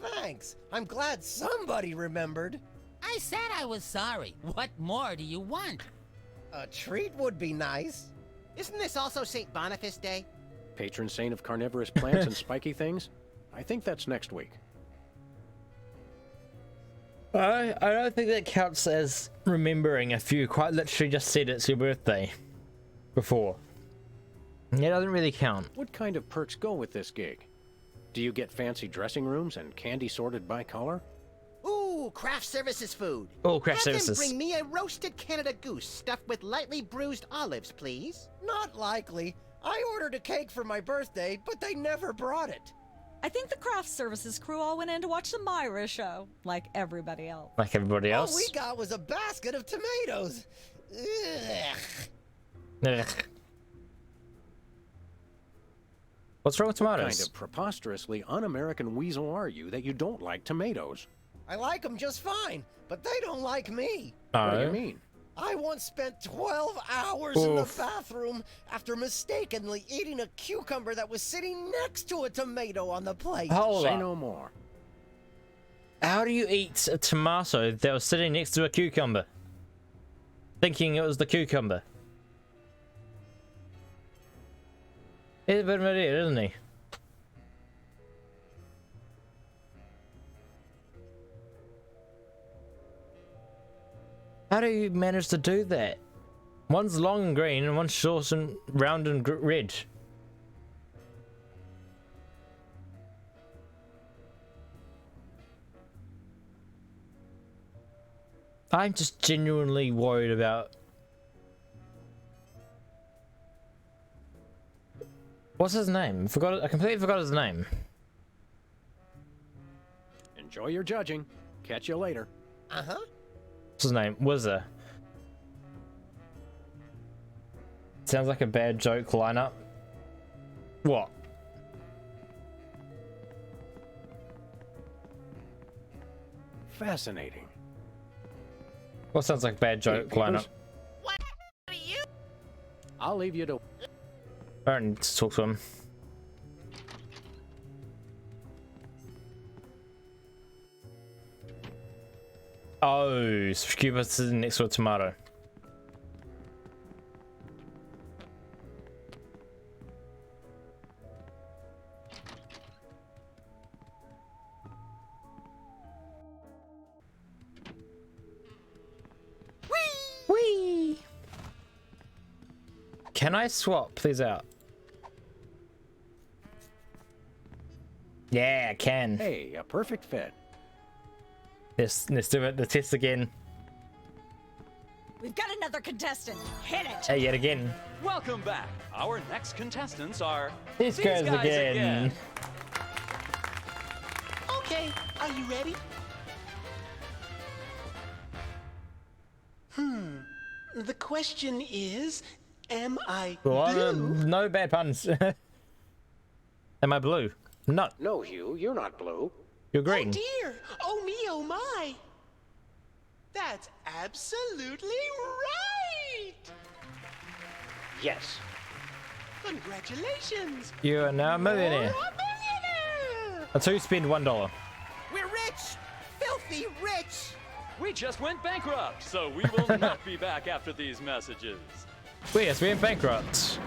Thanks. I'm glad somebody remembered. I said I was sorry. What more do you want? A treat would be nice. Isn't this also St. Boniface Day? Patron saint of carnivorous plants and spiky things? I think that's next week. I don't think that counts as remembering if you quite literally just said it's your birthday before. It doesn't really count. What kind of perks go with this gig? Do you get fancy dressing rooms and candy sorted by color? Ooh, craft services food. Oh, craft Have services. them bring me a roasted Canada goose stuffed with lightly bruised olives, please. Not likely. I ordered a cake for my birthday, but they never brought it. I think the craft services crew all went in to watch the Myra show, like everybody else. Like everybody else. All we got was a basket of tomatoes. Ugh. Ugh. What's wrong with What tomatoes? kind of preposterously un-American weasel are you that you don't like tomatoes? I like them just fine, but they don't like me. What do Oh. you mean? I once spent 12 hours in the Oof. bathroom after mistakenly eating a cucumber that was sitting next to a tomato on the plate. Hold Say up. no more. How do you eat a tomato that was sitting next to a cucumber? Thinking it was the cucumber. He's a bit of an idiot, isn't he? How do you manage to do that? One's long and green and one's short and round and red. I'm just genuinely worried about... What's his name? I completely forgot his name. Enjoy your judging. Catch you later. Uh-huh. What's his name? Wizzer. Sounds like a bad joke lineup. What? Fascinating. What sounds like a bad joke lineup? What are you? I'll leave you to... I don't need to talk to him. Oh, Cuba sitting next to a tomato. Whee! Can I swap these out? Yeah, I can. Hey, a perfect fit. Let's do it. The test again. We've got another contestant. Hit it. Hey, yet again. Welcome back. Our next contestants are These guys again. Okay, are you ready? The question is, am I Well, blue? no bad puns. Am I blue? No. No, Hugh, you're not blue. You're green. Oh dear! Oh me, oh my! That's absolutely right! Yes. Congratulations! You are now a millionaire. You're a millionaire! Until you spend $1. We're rich! Filthy rich! We just went bankrupt, so we will not be back after these messages. Yes, we're bankrupt.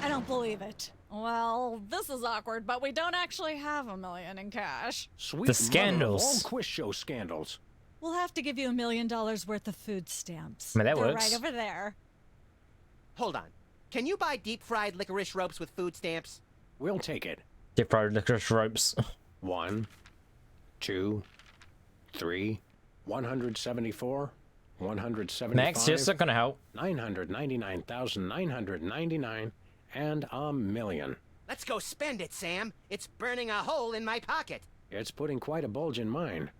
I don't believe it. Well, this is awkward, but we don't actually have $1 million in cash. Sweet The mother of scandals. all quiz show scandals. We'll have to give you $1 million worth of food stamps. I mean, that They're works. right over there. Hold on. Can you buy deep-fried licorice ropes with food stamps? We'll take it. Deep fried licorice ropes. 1, 2, 3, 174, 175. Max, just not gonna help. 999,999, and $1 million. Let's go spend it, Sam. It's burning a hole in my pocket. It's putting quite a bulge in mine.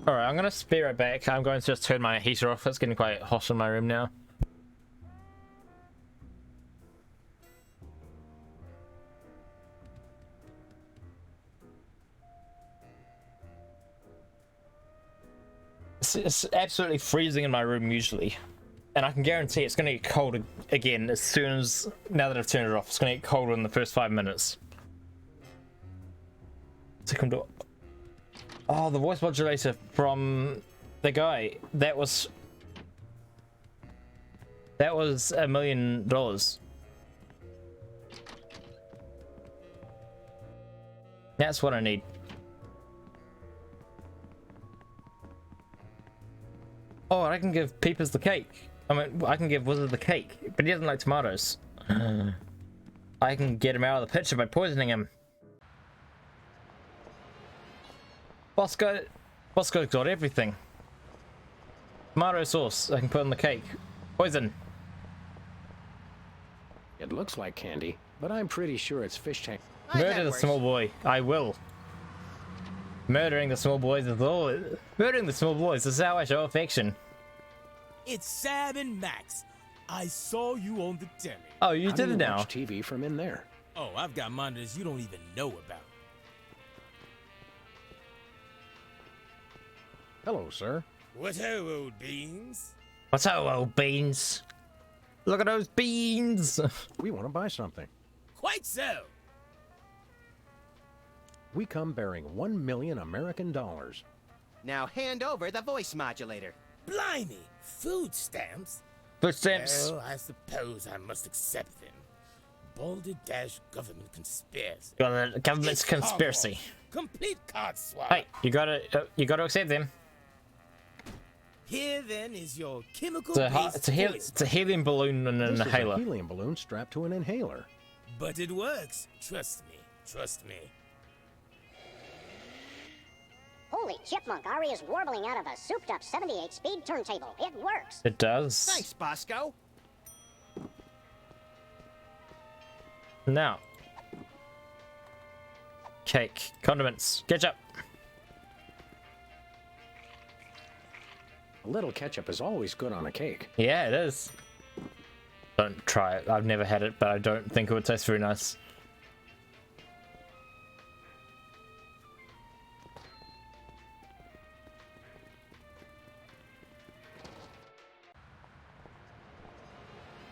Alright, I'm gonna be right back. I'm going to just turn my heater off. It's getting quite hot in my room now. It's absolutely freezing in my room usually. And I can guarantee it's going to get cold again as soon as, now that I've turned it off, it's going to get colder in the first 5 minutes. Second door. Oh, the voice modulator from the guy, that was $1 million. That's what I need. Oh, I can give Peepers the cake. I mean, I can give Wizard the cake, but he doesn't like tomatoes. I can get him out of the picture by poisoning him. Bosco's got everything. Tomato sauce I can put on the cake. Poison. It looks like candy, but I'm pretty sure it's fish tank. Murder the small boy. I will. Murdering the small boys is all. Murdering the small boys is how I show affection. It's Sam and Max. I saw you on the telly. Oh, you How did do you it now. watch TV from in there? Oh, I've got monitors you don't even know about. Hello, sir. What ho, old beans? What's up, old beans? Look at those beans. We want to buy something. Quite so. We come bearing 1 million American dollars. Now hand over the voice modulator. Blimey, food stamps? Food stamps. Well, I suppose I must accept them. Baldy-government conspiracy. Got a government's It's conspiracy. hogwash. Complete card swap. Hey, you gotta accept them. Here then is your chemical It's a helium balloon and an This is a inhaler. helium balloon strapped to an inhaler. But it works. Trust me. Trust me. Holy chipmunk, Ari is warbling out of a souped-up 78-speed turntable. It works. It does. Thanks, Bosco. Now. Cake. Condiments. Ketchup. A little ketchup is always good on a cake. Yeah, it is. Don't try it. I've never had it, but I don't think it would taste very nice.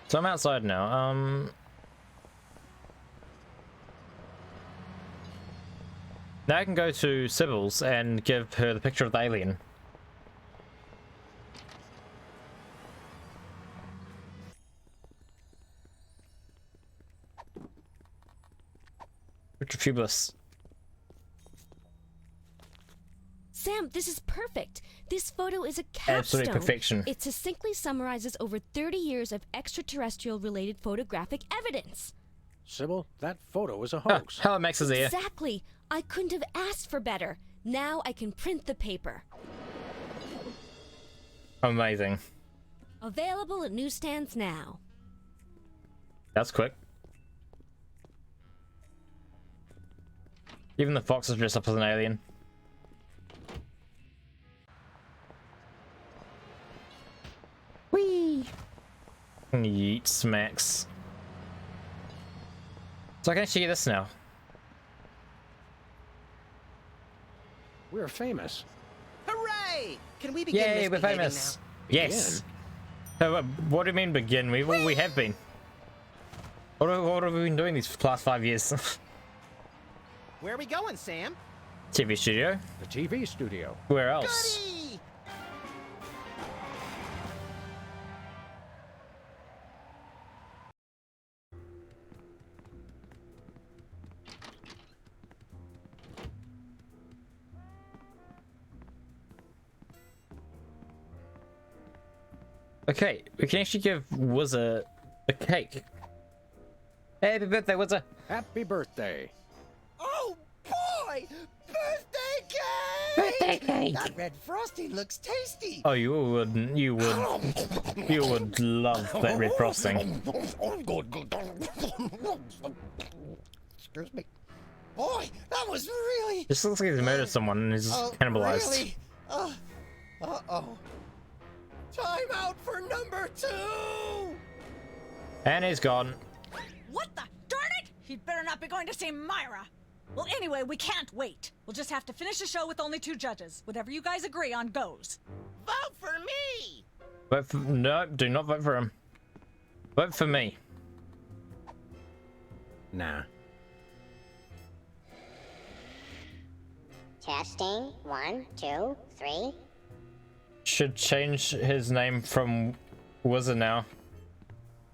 So I'm outside now. Now I can go to Sybil's and give her the picture of the alien. Retrofubulus. Sam, this is perfect. This photo is a capstone. Absolute perfection. It succinctly summarizes over 30 years of extraterrestrial-related photographic evidence. Sybil, that photo is a hoax. Hello, Max is here. Exactly. I couldn't have asked for better. Now I can print the paper. Amazing. Available at newsstands now. That's quick. Even the fox is dressed up as an alien. Whee! Yeet smacks. So I can actually get this now. We're famous. Hooray! Can we begin Yay, we're misbehaving famous. now? Yes. What do you mean begin? We have been. What have we been doing these past 5 years? Where are we going, Sam? TV studio. The TV studio. Where else? Goody! Okay, we can actually give Wizard a cake. Happy birthday, Wizard! Happy birthday. Oh boy! Birthday cake! Birthday cake! That red frosting looks tasty. Oh, you would love that red frosting. Excuse me. Boy, that was really... This looks like he's murdered someone and he's cannibalized. Really? Uh-oh. Time out for number 2! And he's gone. What the? Darn it! He'd better not be going to see Myra. Well, anyway, we can't wait. We'll just have to finish the show with only 2 judges. Whatever you guys agree on goes. Vote for me! Vote for, no, do not vote for him. Vote for me. Nah. Testing. 1, 2, 3. Should change his name from Wizard now.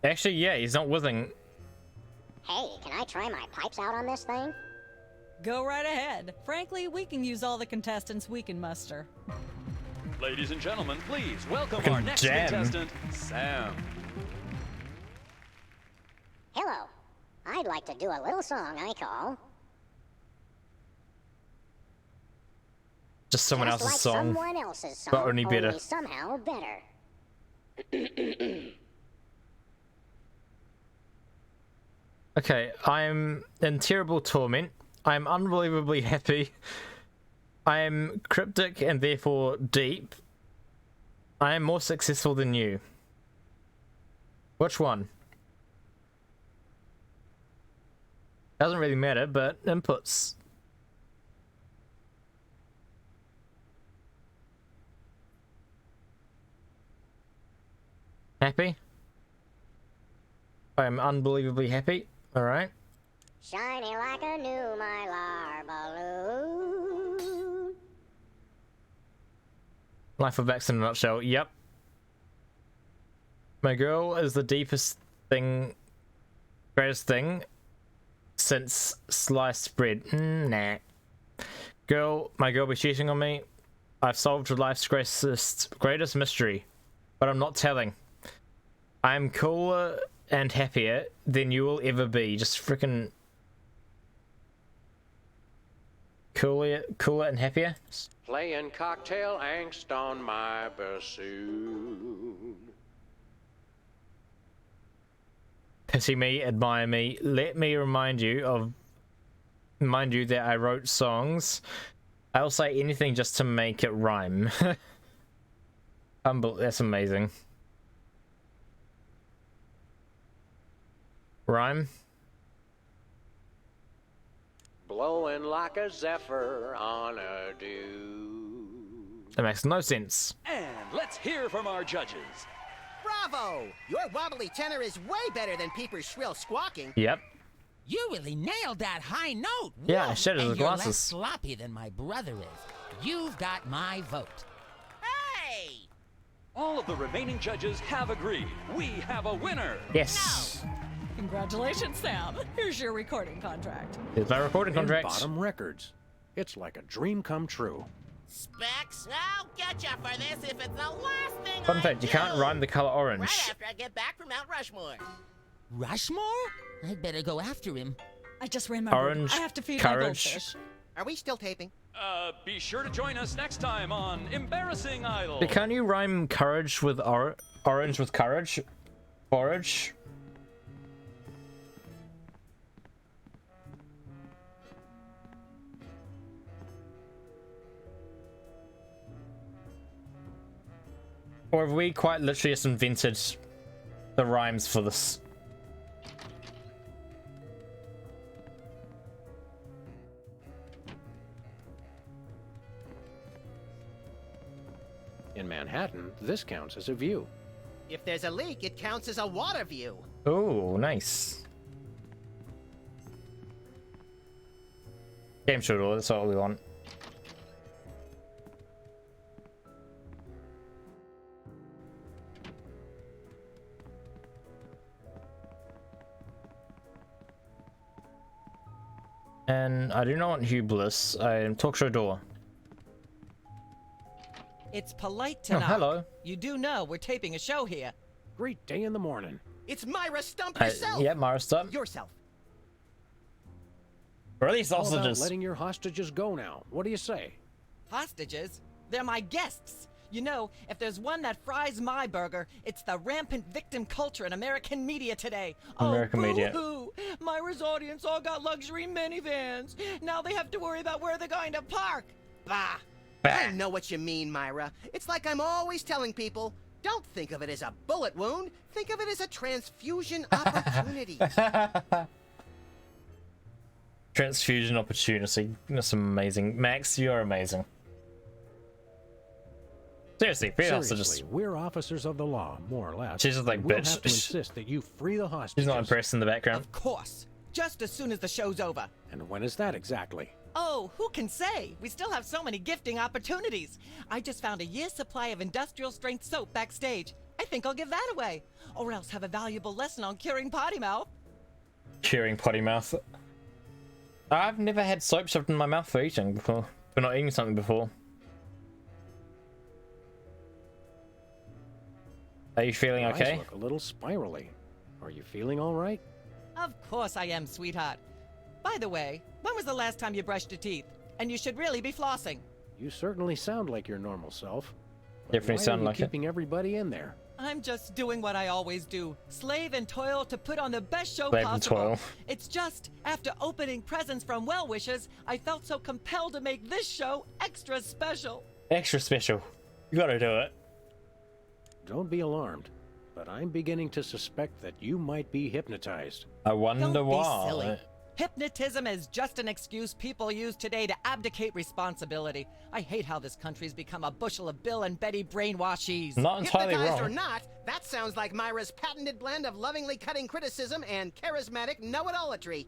Actually, yeah, he's not whizzing. Hey, can I try my pipes out on this thing? Go right ahead. Frankly, we can use all the contestants we can muster. Ladies and gentlemen, please welcome Fucking our next jam. contestant, Sam. Hello. I'd like to do a little song I call... Just someone Just else's like song. someone else's song, but only better. somehow better. Okay, I'm in terrible torment. I'm unbelievably happy. I am cryptic and therefore deep. I am more successful than you. Which one? Doesn't really matter, but inputs. Happy? I am unbelievably happy. Alright. Shiny like a new Mylar balloon. Life of Max in a nutshell. Yep. My girl is the deepest thing, greatest thing since sliced bread. Nah. My girl be cheating on me. I've solved life's greatest mystery, but I'm not telling. I'm cooler and happier than you will ever be. Just freaking cooler and happier. Playing cocktail angst on my bassoon. Pity me, admire me. Let me remind you that I wrote songs. I'll say anything just to make it rhyme. That's amazing. Rhyme? Blowing like a zephyr on a dew. That makes no sense. And let's hear from our judges. Bravo! Your wobbly tenor is way better than Peeper's shrill squawking. Yep. You really nailed that high note. Yeah, Whoa. I shattered And the you're glasses. less sloppy than my brother is. You've got my vote. Hey! All of the remaining judges have agreed. We have a winner. Yes. Congratulations, Sam. Here's your recording contract. Here's my recording contract. Bottom Records. It's like a dream come true. Specs, I'll get you for this if it's the last thing Fun I fact, you do. can't rhyme the color orange. Right after I get back from Mount Rushmore. Rushmore? I'd better go after him. I just ran my Orange, I have to feed courage. my goldfish. Are we still taping? Be sure to join us next time on Embarrassing Idol. But can't you rhyme courage with orange with courage? Forage? Or have we quite literally just invented the rhymes for this? In Manhattan, this counts as a view. If there's a leak, it counts as a water view. Oh, nice. Game show, that's all we want. And I do not want Hugh Bliss. I am talk show door. It's polite to Oh, knock. hello. You do know we're taping a show here. Great day in the morning. It's Myra Stump herself. Yeah, Myra Stump. Yourself. Release How about sausages. letting your hostages go now? What do you say? Hostages? They're my guests. You know, if there's one that fries my burger, it's the rampant victim culture in American media today. American media. Boo-hoo. Myra's audience all got luxury minivans. Now they have to worry about where they're going to park. Bah. I know what you mean, Myra. It's like I'm always telling people, don't think of it as a bullet wound. Think of it as a transfusion opportunity. Transfusion opportunity. That's amazing. Max, you're amazing. Seriously, free Seriously, hostages. we're officers of the law, more or less. She's just like, We'll bitch. have to insist that you free the hostages. She's not impressed in the background. Of course. Just as soon as the show's over. And when is that exactly? Oh, who can say? We still have so many gifting opportunities. I just found a year's supply of industrial strength soap backstage. I think I'll give that away. Or else have a valuable lesson on curing potty mouth. Curing potty mouth. I've never had soap shoved in my mouth for eating before. For not eating something before. Are you feeling Your okay? eyes look a little spirally. Are you feeling all right? Of course I am, sweetheart. By the way, when was the last time you brushed your teeth? And you should really be flossing. You certainly sound like your normal self. But Definitely why sound are you like it. keeping everybody in there? I'm just doing what I always do. Slave and toil to put on the best show Slave and possible. toil. It's just, after opening presents from well-wishers, I felt so compelled to make this show extra special. Extra special. You gotta do it. Don't be alarmed, but I'm beginning to suspect that you might be hypnotized. I wonder Don't why. be silly. Hypnotism is just an excuse people use today to abdicate responsibility. I hate how this country's become a bushel of Bill and Betty brainwashies. Not entirely Hypnotized or wrong. not, that sounds like Myra's patented blend of lovingly cutting criticism and charismatic know-it-allatry.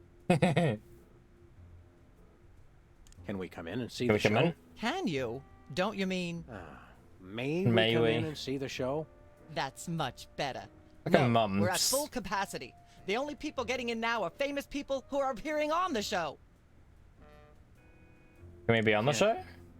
Can we come in and see Can the we come show? in? Can you? Don't you mean? May May we come we? in and see the show? That's much better. Look at No, we're at mums. full capacity. The only people getting in now are famous people who are appearing on the show. Can we be on the show?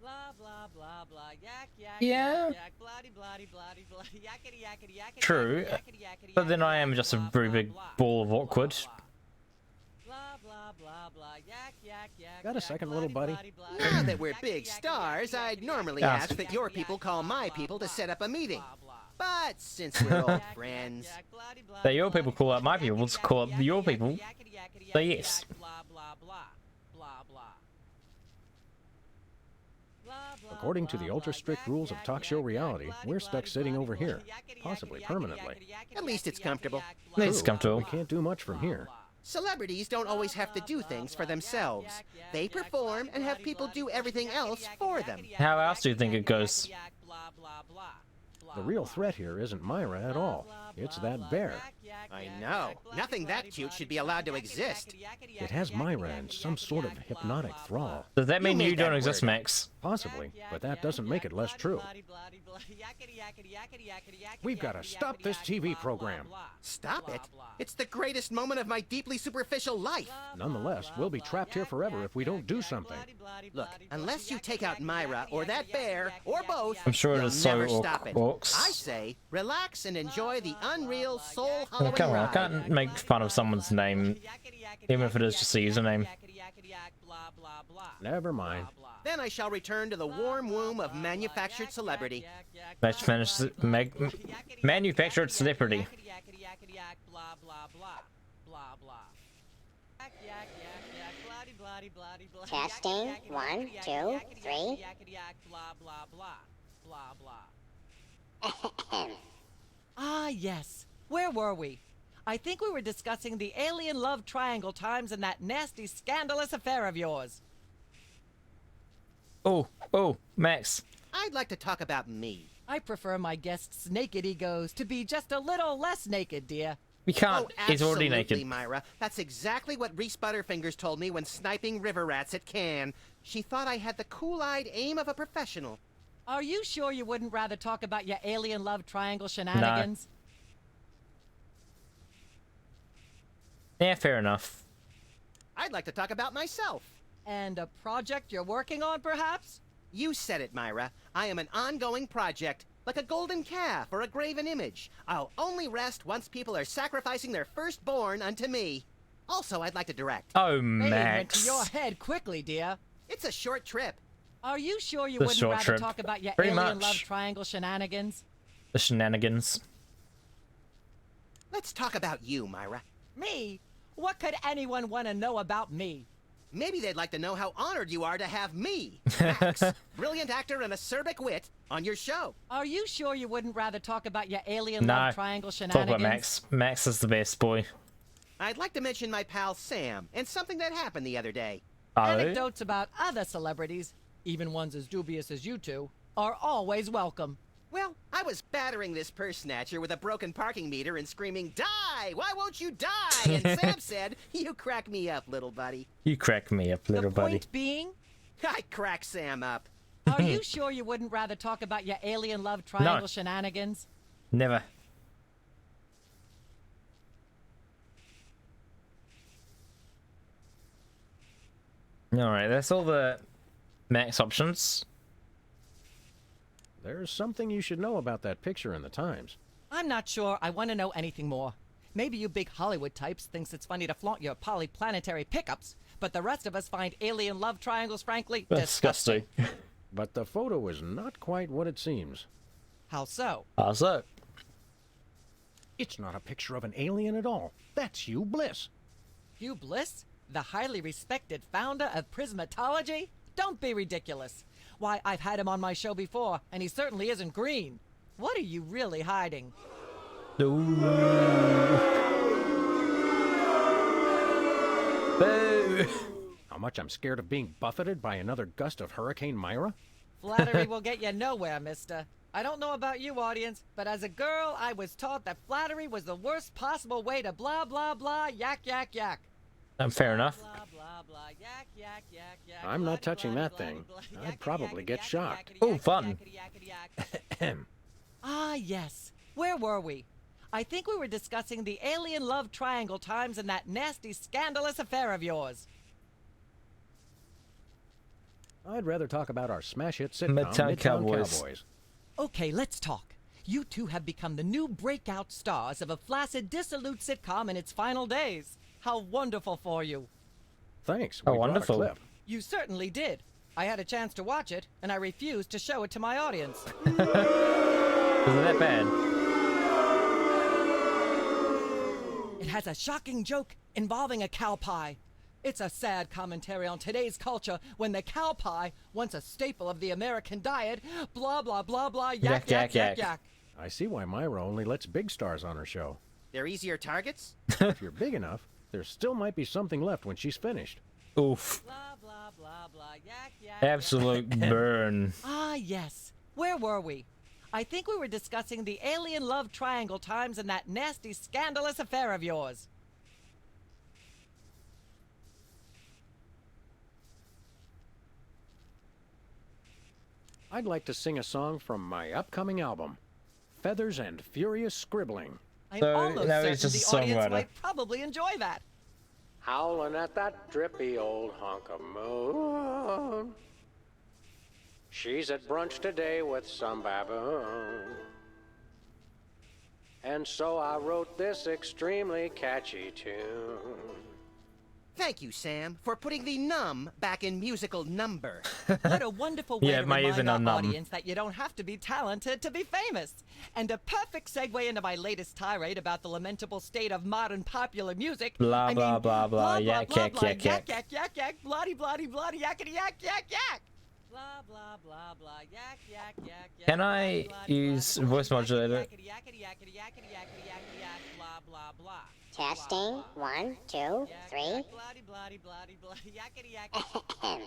Blah blah blah blah yak yak Yeah. yak bloody bloody bloody bloody yakety yakety yakety. True, but then I am just a very big ball of awkward. Blah blah blah blah yak yak yak. Got a second, little buddy? Now that we're big stars, I'd normally ask that your people call my people to set up a meeting. But since we're old friends... That your people call out my people to call out your people. Say yes. According to the ultra-strict rules of talk show reality, we're stuck sitting over here, possibly permanently. At least it's comfortable. At least it's comfortable. We can't do much from here. Celebrities don't always have to do things for themselves. They perform and have people do everything else for them. How else do you think it goes? The real threat here isn't Myra at all. It's that bear. I know. Nothing that cute should be allowed to exist. It has Myra in some sort of hypnotic thrall. Does that mean you made don't that exist, word. Max? Possibly, but that doesn't make it less true. We've got to stop this TV program. Stop it? It's the greatest moment of my deeply superficial life. Nonetheless, we'll be trapped here forever if we don't do something. Look, unless you take out Myra or that bear, or both, I'm sure it you'll is so never stop it. orcs. I say, relax and enjoy the unreal soul Oh, hollowing come on, I ride. can't make fun of someone's name, even if it is just a username. Never mind. Then I shall return to the warm womb of manufactured celebrity. Manufactured celebrity. Testing. 1, 2, 3. Ah, yes. Where were we? I think we were discussing the alien love triangle times and that nasty, scandalous affair of yours. Oh, Max. I'd like to talk about me. I prefer my guests' naked egos to be just a little less naked, dear. We can't. Oh, He's already absolutely, naked. Myra. That's exactly what Reese Butterfingers told me when sniping river rats at Cannes. She thought I had the cool-eyed aim of a professional. Are you sure you wouldn't rather talk about your alien love triangle shenanigans? Yeah, fair enough. I'd like to talk about myself. And a project you're working on, perhaps? You said it, Myra. I am an ongoing project, like a golden calf or a graven image. I'll only rest once people are sacrificing their firstborn unto me. Also, I'd like to direct. Oh, They went to Max. your head quickly, dear. It's a short trip. Are you sure you The wouldn't short rather trip. talk about your Pretty alien much. love triangle shenanigans? The shenanigans. Let's talk about you, Myra. Me? What could anyone want to know about me? Maybe they'd like to know how honored you are to have me, Max, brilliant actor and acerbic wit, on your show. Are you sure you wouldn't rather talk about your alien No. love triangle Talk shenanigans? about Max. Max is the best boy. I'd like to mention my pal Sam and something that happened the other day. Oh, Anecdotes about other celebrities, even ones as dubious as you two, are always welcome. Well, I was battering this purse snatcher with a broken parking meter and screaming, "Die! Why won't you die?" And Sam said, "You crack me up, little buddy." you crack me up, little The buddy. point being, I crack Sam up. are you sure you wouldn't rather talk about your alien love triangle shenanigans? Never. Alright, that's all the Max options. There's something you should know about that picture in the Times. I'm not sure I want to know anything more. Maybe you big Hollywood types thinks it's funny to flaunt your polyplanetary pickups, but the rest of us find alien love triangles frankly disgusting. But the photo is not quite what it seems. How so? How's that? It's not a picture of an alien at all. That's Hugh Bliss. Hugh Bliss? The highly respected founder of Prismatology? Don't be ridiculous. Why, I've had him on my show before, and he certainly isn't green. What are you really hiding? Boo. How much I'm scared of being buffeted by another gust of Hurricane Myra? Flattery will get you nowhere, mister. I don't know about you, audience, but as a girl, I was taught that flattery was the worst possible way to blah, blah, blah, yak, yak, yak. Fair enough. Blah, blah, blah, yak, yak, yak, yak. I'm not touching that thing. I'd probably get shocked. Oh, fun. Ah, yes. Where were we? I think we were discussing the alien love triangle times and that nasty, scandalous affair of yours. I'd rather talk about our smash hit sitcom, Midtown Midtown Cowboys. Cowboys. Okay, let's talk. You two have become the new breakout stars of a flaccid, dissolute sitcom in its final days. How wonderful for you. Thanks. Oh, we brought a wonderful. clip. You certainly did. I had a chance to watch it, and I refused to show it to my audience. Is it that bad? It has a shocking joke involving a cow pie. It's a sad commentary on today's culture when the cow pie, once a staple of the American diet, blah, blah, blah, blah, yak, yak, yak, yak. I see why Myra only lets big stars on her show. They're easier targets? If you're big enough, there still might be something left when she's finished. Oof. Blah, blah, blah, blah, yak, yak. Absolute burn. Ah, yes. Where were we? I think we were discussing the alien love triangle times and that nasty, scandalous affair of yours. I'd like to sing a song from my upcoming album, Feathers and Furious Scribbling. I'm So, almost now certain he's just the a audience songwriter. might probably enjoy that. Howling at that drippy old hunk of moon. She's at brunch today with some baboon. And so I wrote this extremely catchy tune. Thank you, Sam, for putting the num back in musical number. What a wonderful way Yeah, to my remind even our a numb. audience that you don't have to be talented to be famous. And a perfect segue into my latest tirade about the lamentable state of modern popular music. Blah, I blah, mean, blah, blah, yak, blah, yak, blah, yak, yak, yak. yak, yak, bloody, bloody, bloody, yakety, yak, yak, yak. Blah, blah, blah, blah, yak, yak, yak, yak. Can I use voice modulator? Yakety, yakety, yakety, yakety, yakety, yakety, yak, blah, blah, blah. Testing. 1, 2, 3. Bloody, bloody, bloody, bloody, yakety, yakety.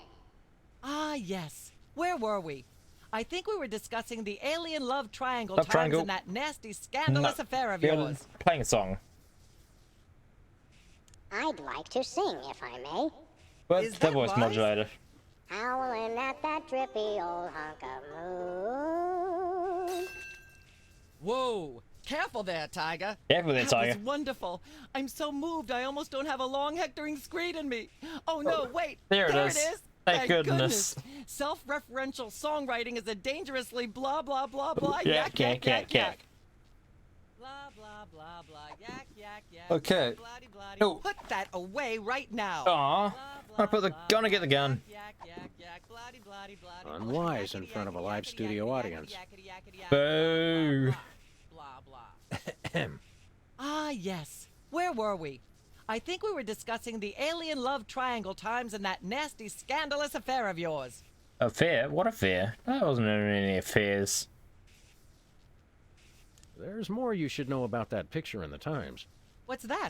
Ah, yes. Where were we? I think we were discussing the alien love triangle Love times triangle. and that nasty, scandalous affair of You're yours. playing a song. I'd like to sing, if I may. What's Is the that voice Buzz? modulator? Howling at that drippy old hunk of moon. Whoa. Careful there, Tiger. Careful there, That Tiger. was wonderful. I'm so moved I almost don't have a long hectoring screed in me. Oh no, wait. There it is. Thank goodness. Self-referential songwriting is a dangerously blah blah blah blah Yak, yak, yak, yak. Blah blah blah blah yak yak yak. Okay. Bloody, bloody. Oh. Put that away right now. Aw. I put the gonna get the gun. Yak yak yak. Bloody, bloody, bloody. Unwise in front of a live studio audience. Boo. Blah blah. Ah, yes. Where were we? I think we were discussing the alien love triangle times and that nasty, scandalous affair of yours. Affair? What affair? That wasn't any affairs. There's more you should know about that picture in the Times. What's that?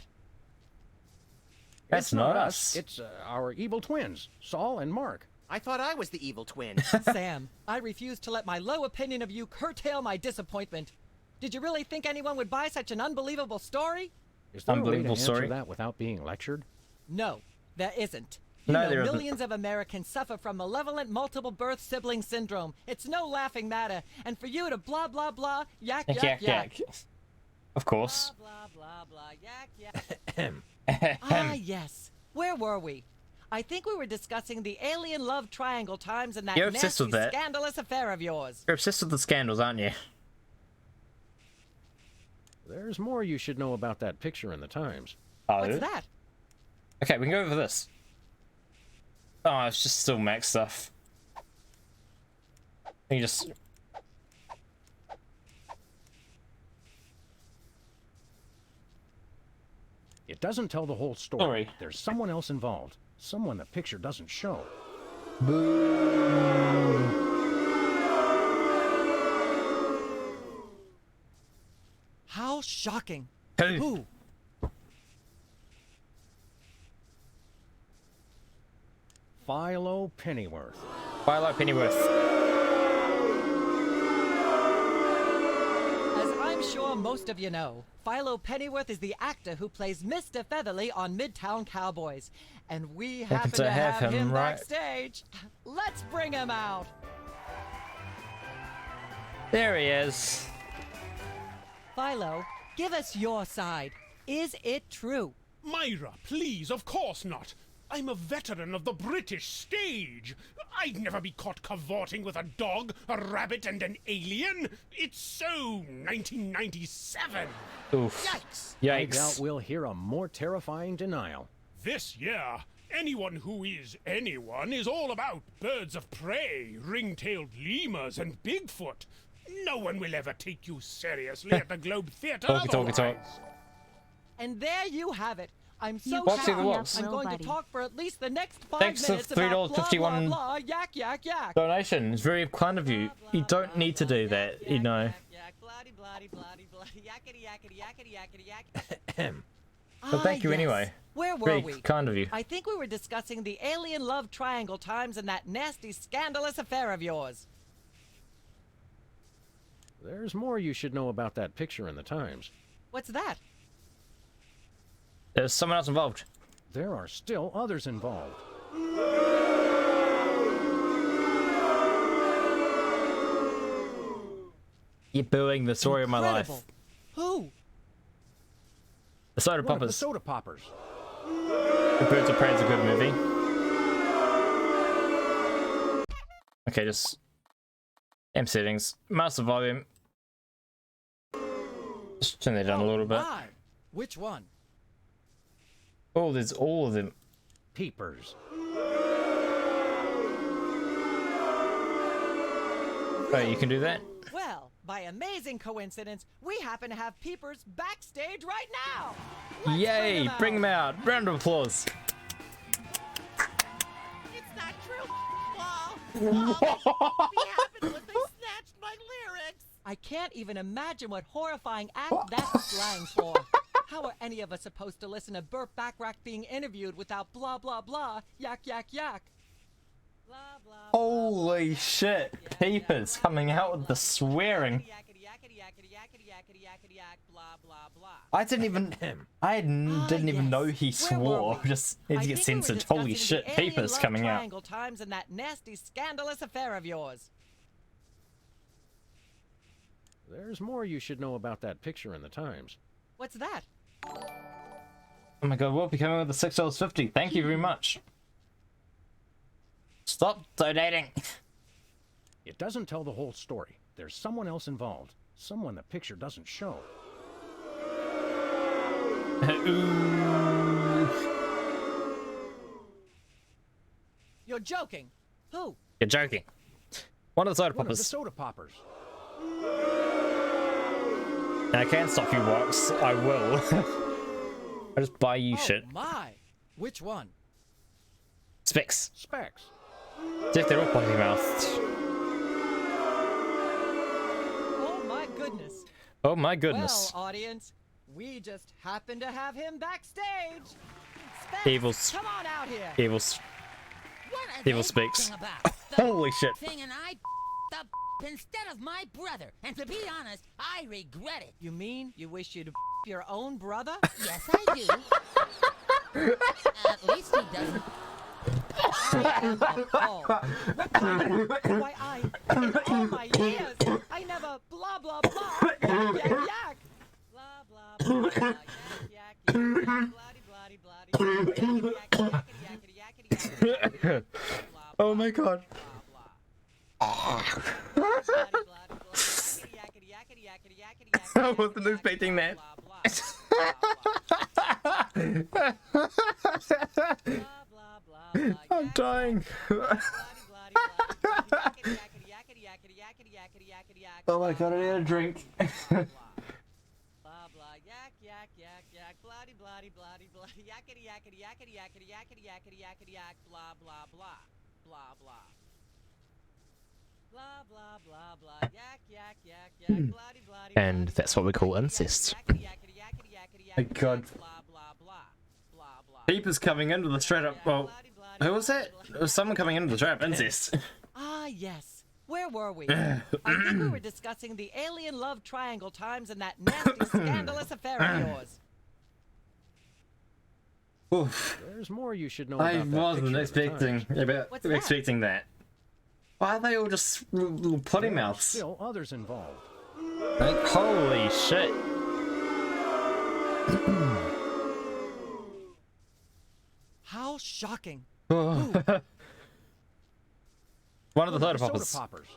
That's It's not us. It's our evil twins, Saul and Mark. I thought I was the evil twin. Sam, I refuse to let my low opinion of you curtail my disappointment. Did you really think anyone would buy such an unbelievable story? Is there a way to Unbelievable answer story. that without being lectured? No, there isn't. You No, know, there isn't. millions of Americans suffer from malevolent multiple birth sibling syndrome. It's no laughing matter. And for you to blah, blah, blah, yak, yak, yak. Of course. Blah, blah, blah, yak, yak. Ah, yes. Where were we? I think we were discussing the alien love triangle times and that You're obsessed nasty, with that. scandalous affair of yours. You're obsessed with the scandals, aren't you? There's more you should know about that picture in the Times. Oh, What's that? Okay, we can go over this. Oh, it's just still Mac stuff. You just... It doesn't tell the whole story. Sorry. There's someone else involved. Someone the picture doesn't show. How shocking. Hey. Who? Philo Pennyworth. Philo Pennyworth. As I'm sure most of you know, Philo Pennyworth is the actor who plays Mr. Featherly on Midtown Cowboys. And we happen to have him right- backstage. Let's bring him out. There he is. Philo, give us your side. Is it true? Myra, please, of course not. I'm a veteran of the British stage. I'd never be caught cavorting with a dog, a rabbit, and an alien. It's so 1997. Oof. Yikes! I doubt we'll hear a more terrifying denial. This year, anyone who is anyone is all about birds of prey, ring-tailed lemurs, and Bigfoot. No one will ever take you seriously at the Globe Theatre otherwise. And there you have it. I'm so Boxy happy the Wolves. I'm going to talk for at least the next 5 Thanks for minutes about blah, $3.51 blah, blah, yak, yak, yak. donation. It's very kind of you. You don't need to do that, you know. But thank you anyway. Where were Very we? kind of you. I think we were discussing the alien love triangle times and that nasty, scandalous affair of yours. There's more you should know about that picture in the Times. What's that? There's someone else involved. There are still others involved. You're booing the story of my life. Incredible. Who? The Soda One of the Poppers. Soda Poppers. The Birds of Prey is a good movie. Okay, just M settings, master volume. Just turn that down a little bit. My. Which one? Oh, there's all of them. Peepers. Oh, you can do that? Well, by amazing coincidence, we happen to have peepers backstage right now. Let's Yay! Bring them out. Round of applause. It's not true. All that happened was they snatched my lyrics. I can't even imagine what horrifying act that's slang for. How are any of us supposed to listen to Burt Bacharach being interviewed without blah blah blah, yak yak yak? Blah, blah, Holy shit! Peepers coming out with the swearing. I didn't even know he swore. Just need to get censored. Holy shit! Peepers coming out. Triangle times and that nasty, scandalous affair of yours. There's more you should know about that picture in the Times. What's that? Oh my god, we'll be coming with the $6.50. Thank you very much. Stop donating. It doesn't tell the whole story. There's someone else involved. Someone the picture doesn't show. You're joking. Who? You're joking. One of the Soda One of the Poppers. Soda Poppers. And I can't stop you, Wox. I will. I just buy you shit. My. Which one? Specs. Specs. If they're all potty mouthed. Oh my goodness. Oh my goodness. Well, audience, we just happen to have him backstage. Specs, Evils. come on out here. Evils. Evil speaks. About Holy shit. thing and I the instead of my brother. And to be honest, I regret it. You mean you wish you'd your own brother? Yes, I do. At least he doesn't. I am appalled. What kind of, why in all my years, I never blah blah blah yak yak yak. Blah blah blah yak yak yak bloody bloody bloody yak yak yak yak yak. Oh my god. I wasn't expecting that. I'm dying. Oh my god, I need a drink. Blah blah yak yak yak yak bloody bloody bloody bloody yakety yakety yakety yakety yakety yakety yakety yak blah blah blah blah blah blah blah blah blah yak yak yak yak bloody bloody. And that's what we call incest. My god. Peepers coming into the straight up. Well, who was that? It was someone coming into the straight up incest. Ah yes. Where were we? I think we were discussing the alien love triangle times and that nasty, scandalous affair of yours. Oof. There's more you should know I about that wasn't picture in the Times. expecting that. Why are they all just little potty There are mouths? still others involved. Like, holy shit. How shocking. One of the soda Soda poppers. poppers.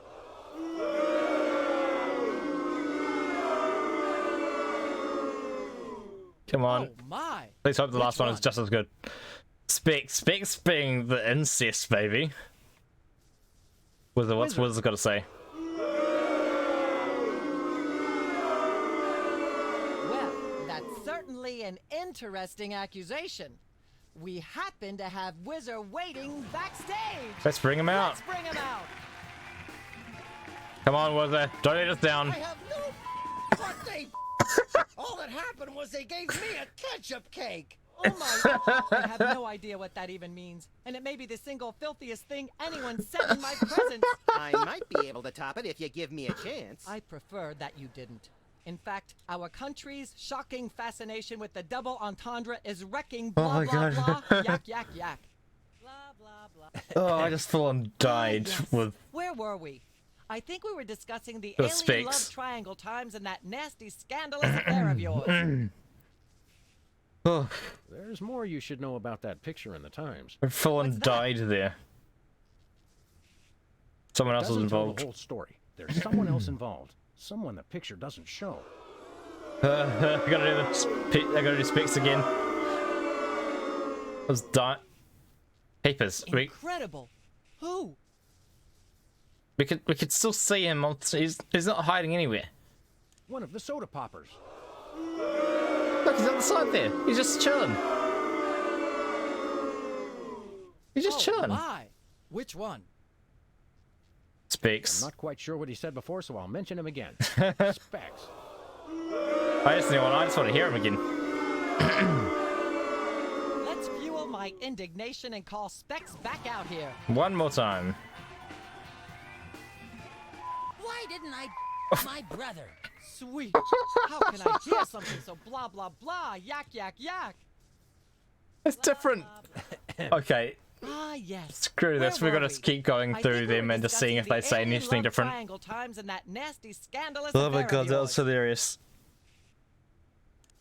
Come on. Oh my! Please hope the last Which one is just as good. Specs being the incest baby. What's Wizard got to say? Well, that's certainly an interesting accusation. We happen to have Wizard waiting backstage. Let's bring him out. Let's bring him out. Come on, Wizard. Don't let us down. I have no. What they? All that happened was they gave me a ketchup cake. Oh my! I have no idea what that even means, and it may be the single filthiest thing anyone sent in my presence. I might be able to top it if you give me a chance. I prefer that you didn't. In fact, our country's shocking fascination with the double entendre is wrecking blah my blah God. blah yak yak yak. Blah blah blah. Oh, I just full on died Yes. with. Where were we? I think we were discussing the The alien Sphinx. love triangle times and that nasty scandalous affair of yours. Oh, There's more you should know about that picture in the Times. I full on died there. Someone else was Doesn't tell involved. the whole story. There's someone else involved. Someone the picture doesn't show. I gotta do this. I gotta do specs again. I was dying. Papers. Incredible. Who? We could still see him. He's not hiding anywhere. One of the soda poppers. Look, he's on the side there. He's just chilling. He's just chilling. My. Which one? Specs. I'm not quite sure what he said before, so I'll mention him again. Specs. I just want to hear him again. Let's fuel my indignation and call Specs back out here. One more time. Why didn't I my brother? Sweet. How can I hear something so blah blah blah yak yak yak? It's different. Okay. Ah yes. Screw this. Where We're were gonna we? keep going I through think we them were and just seeing if they discussing say the alien anything love different. triangle times and that nasty scandalous Oh my affair god, of that yours. was hilarious.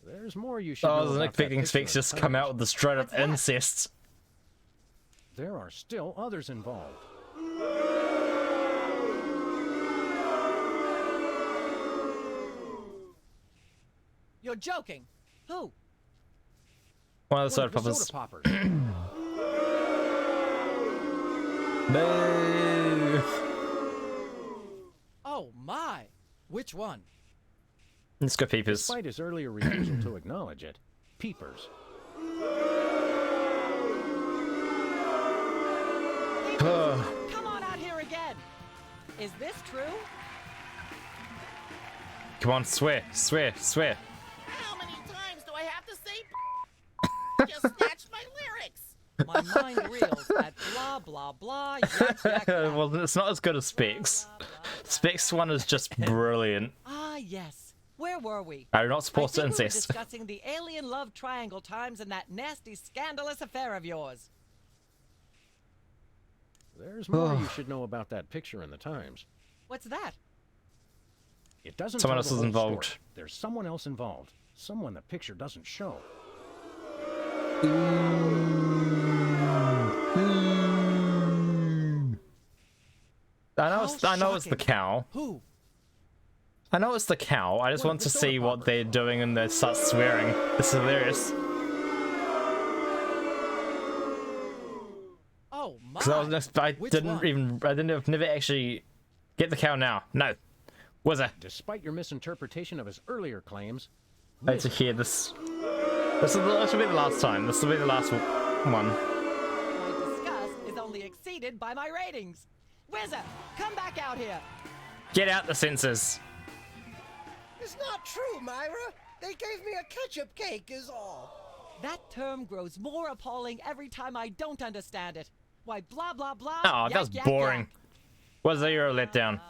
There's more you should Oh, know I was about that expecting picture Specs in the just come out Times. with the straight up incest. There are still others involved. You're joking. Who? One of the soda One of the poppers. soda poppers. No. Oh my. Which one? Let's go, Peepers. Despite his earlier refusal to acknowledge it, Peepers. Come on out here again. Is this true? Come on, swear, swear, swear. How many times do I have to say just snatched my lyrics? My mind reels at blah blah blah yak yak yak. Well, it's not as good as Specs. Specs one is just brilliant. Ah yes. Where were we? I do not support I think we were incest. discussing the alien love triangle times and that nasty scandalous affair of yours. There's more you should know about that picture in the Times. What's that? It doesn't Someone tell else the is whole involved. story. There's someone else involved. Someone the picture doesn't show. I know it's the cow. Who? I know it's the cow. I just want to see what they're doing and they start swearing. This is hilarious. Oh my. Because I Which didn't one? even, I didn't have never actually get the cow now. No. Wizard. Despite your misinterpretation of his earlier claims, I had to hear this. This will be the last time. This will be the last one. My disgust is only exceeded by my ratings. Wizard, come back out here. Get out the sensors. It's not true, Myra. They gave me a ketchup cake is all. That term grows more appalling every time I don't understand it. Why, blah, blah, blah. Oh, yak, that was yak, boring. yak. Wizard, you're a letdown.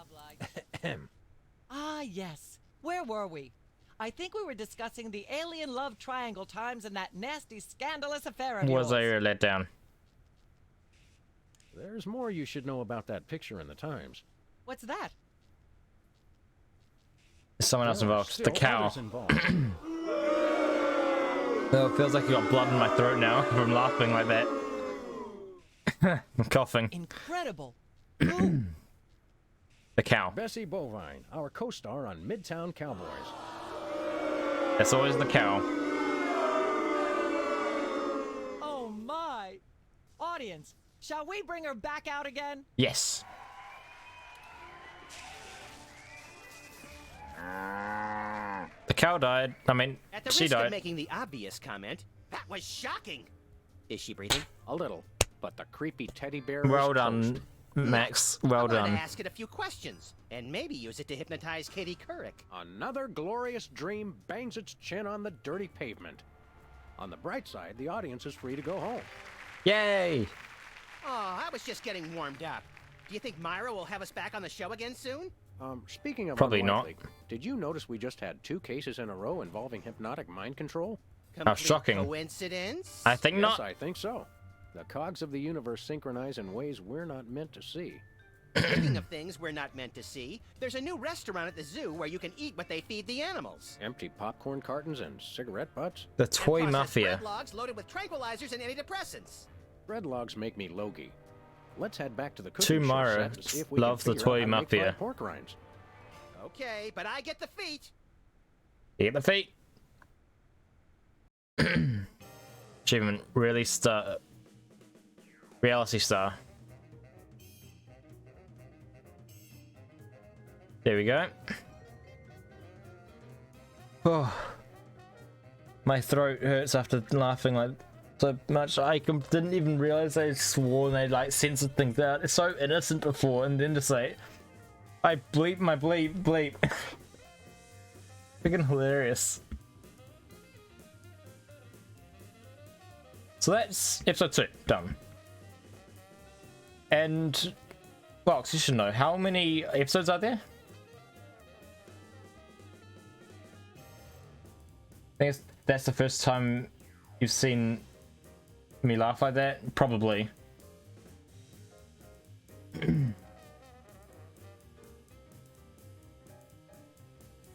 Ah, yes. Where were we? I think we were discussing the alien love triangle times and that nasty scandalous affair of yours. Wizard, you're a letdown. there's more you should know about that picture in the Times. What's that? Someone else There are involved. still The cow. others involved. Oh, it feels like you got blood in my throat now from laughing like that. I'm coughing. Incredible. The cow. Bessie Bovine, our co-star on Midtown Cowboys. That's always the cow. Oh my! Audience, shall we bring her back out again? Yes. The cow died. I mean, At the she risk of died. making the obvious comment, that was shocking. Is she breathing? A little, but the creepy teddy bear Well is done, toast. Max. Well I'm done. gonna ask it a few questions, and maybe use it to hypnotize Katie Couric. Another glorious dream bangs its chin on the dirty pavement. On the bright side, the audience is free to go home. Yay! Oh, I was just getting warmed up. Do you think Myra will have us back on the show again soon? Speaking of Probably unlikely, did you notice we just had 2 cases in a row involving hypnotic mind control? How shocking. Coincidence? I think Yes, not. I think so. The cogs of the universe synchronize in ways we're not meant to see. Speaking of things we're not meant to see, there's a new restaurant at the zoo where you can eat what they feed the animals. Empty popcorn cartons and cigarette butts? The Toy And processed Mafia. bread logs loaded with tranquilizers and antidepressants. Bread logs make me logy. Let's head back to the To cooking show Myra set to see if we loves can the figure out Toy how to make Mafia. fried pork rinds. Okay, but I get the feet. Get the feet. Achievement really star. Reality star. There we go. Oh, my throat hurts after laughing like so much. I didn't even realize they swore and they like censored things out. It's so innocent before, and then to say, I bleep my bleep bleep. Freaking hilarious. So that's episode 2 done. And Box, you should know, how many episodes are there? I think that's the first time you've seen me laugh like that? Probably.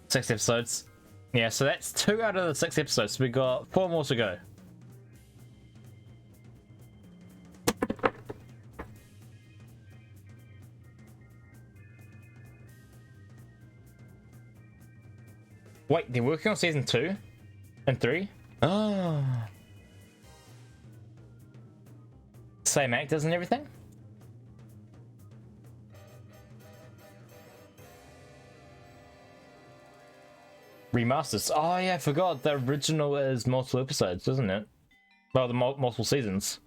6 episodes. Yeah, so that's 2 out of the 6 episodes. We got 4 more to go. Wait, they're working on season 2 and 3? Oh. Same actors and everything? Remasters. Oh yeah, I forgot. The original is multiple episodes, isn't it? Well, the multiple seasons.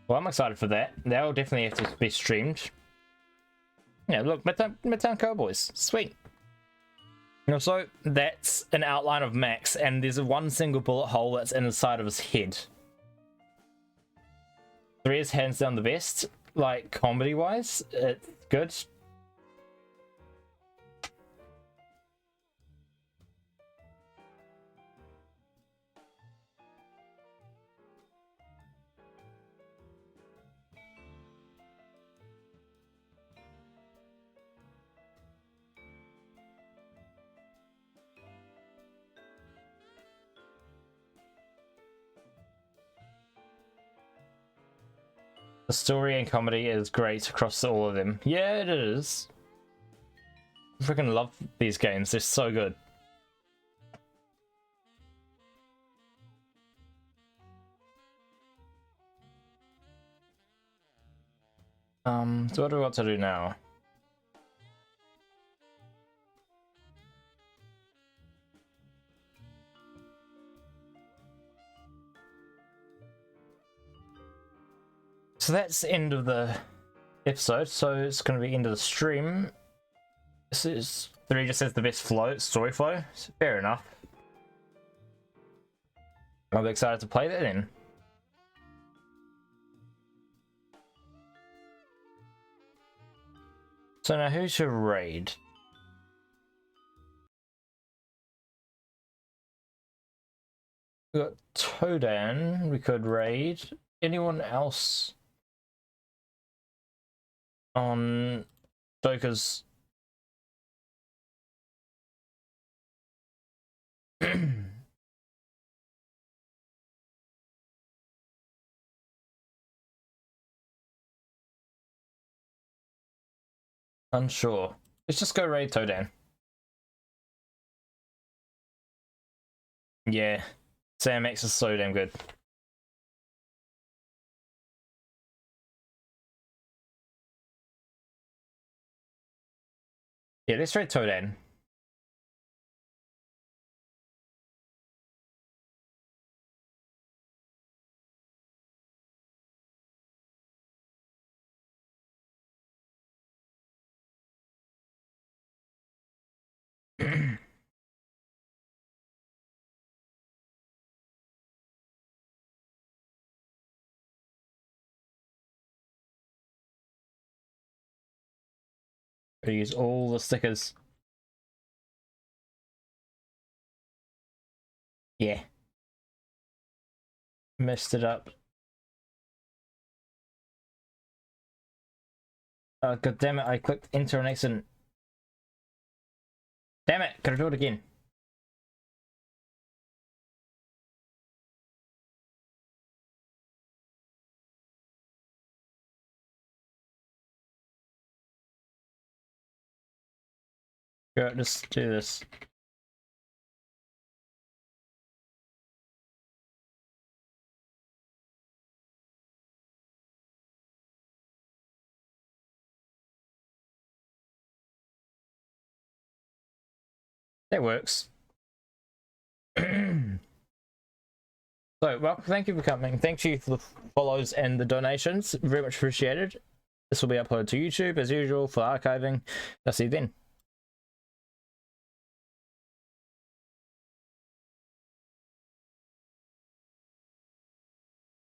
Well, I'm excited for that. That'll definitely have to be streamed. Yeah, look, Midtown Cowboys. Sweet. And also, that's an outline of Max, and there's one single bullet hole that's in the side of his head. 3 is hands down the best, like, comedy-wise. It's good. The story and comedy is great across all of them. Yeah, it is. I freaking love these games. They're so good. So what do we want to do now? So that's the end of the episode, so it's going to be end of the stream. This is 3 just says the best story flow, so fair enough. I'll be excited to play that then. So now who should raid? We got Todan, we could raid. Anyone else on Stoker's Unsure. Let's just go raid Todan. Yeah, Sam X is so damn good. Yeah, let's raid Todan. Use all the stickers. Yeah. Messed it up. Oh, god damn it, I clicked enter on accident. Damn it, gotta do it again. Go, just do this. That works. So, well, thank you for coming. Thank you for the follows and the donations. Very much appreciated. This will be uploaded to YouTube as usual for archiving. I'll see you then.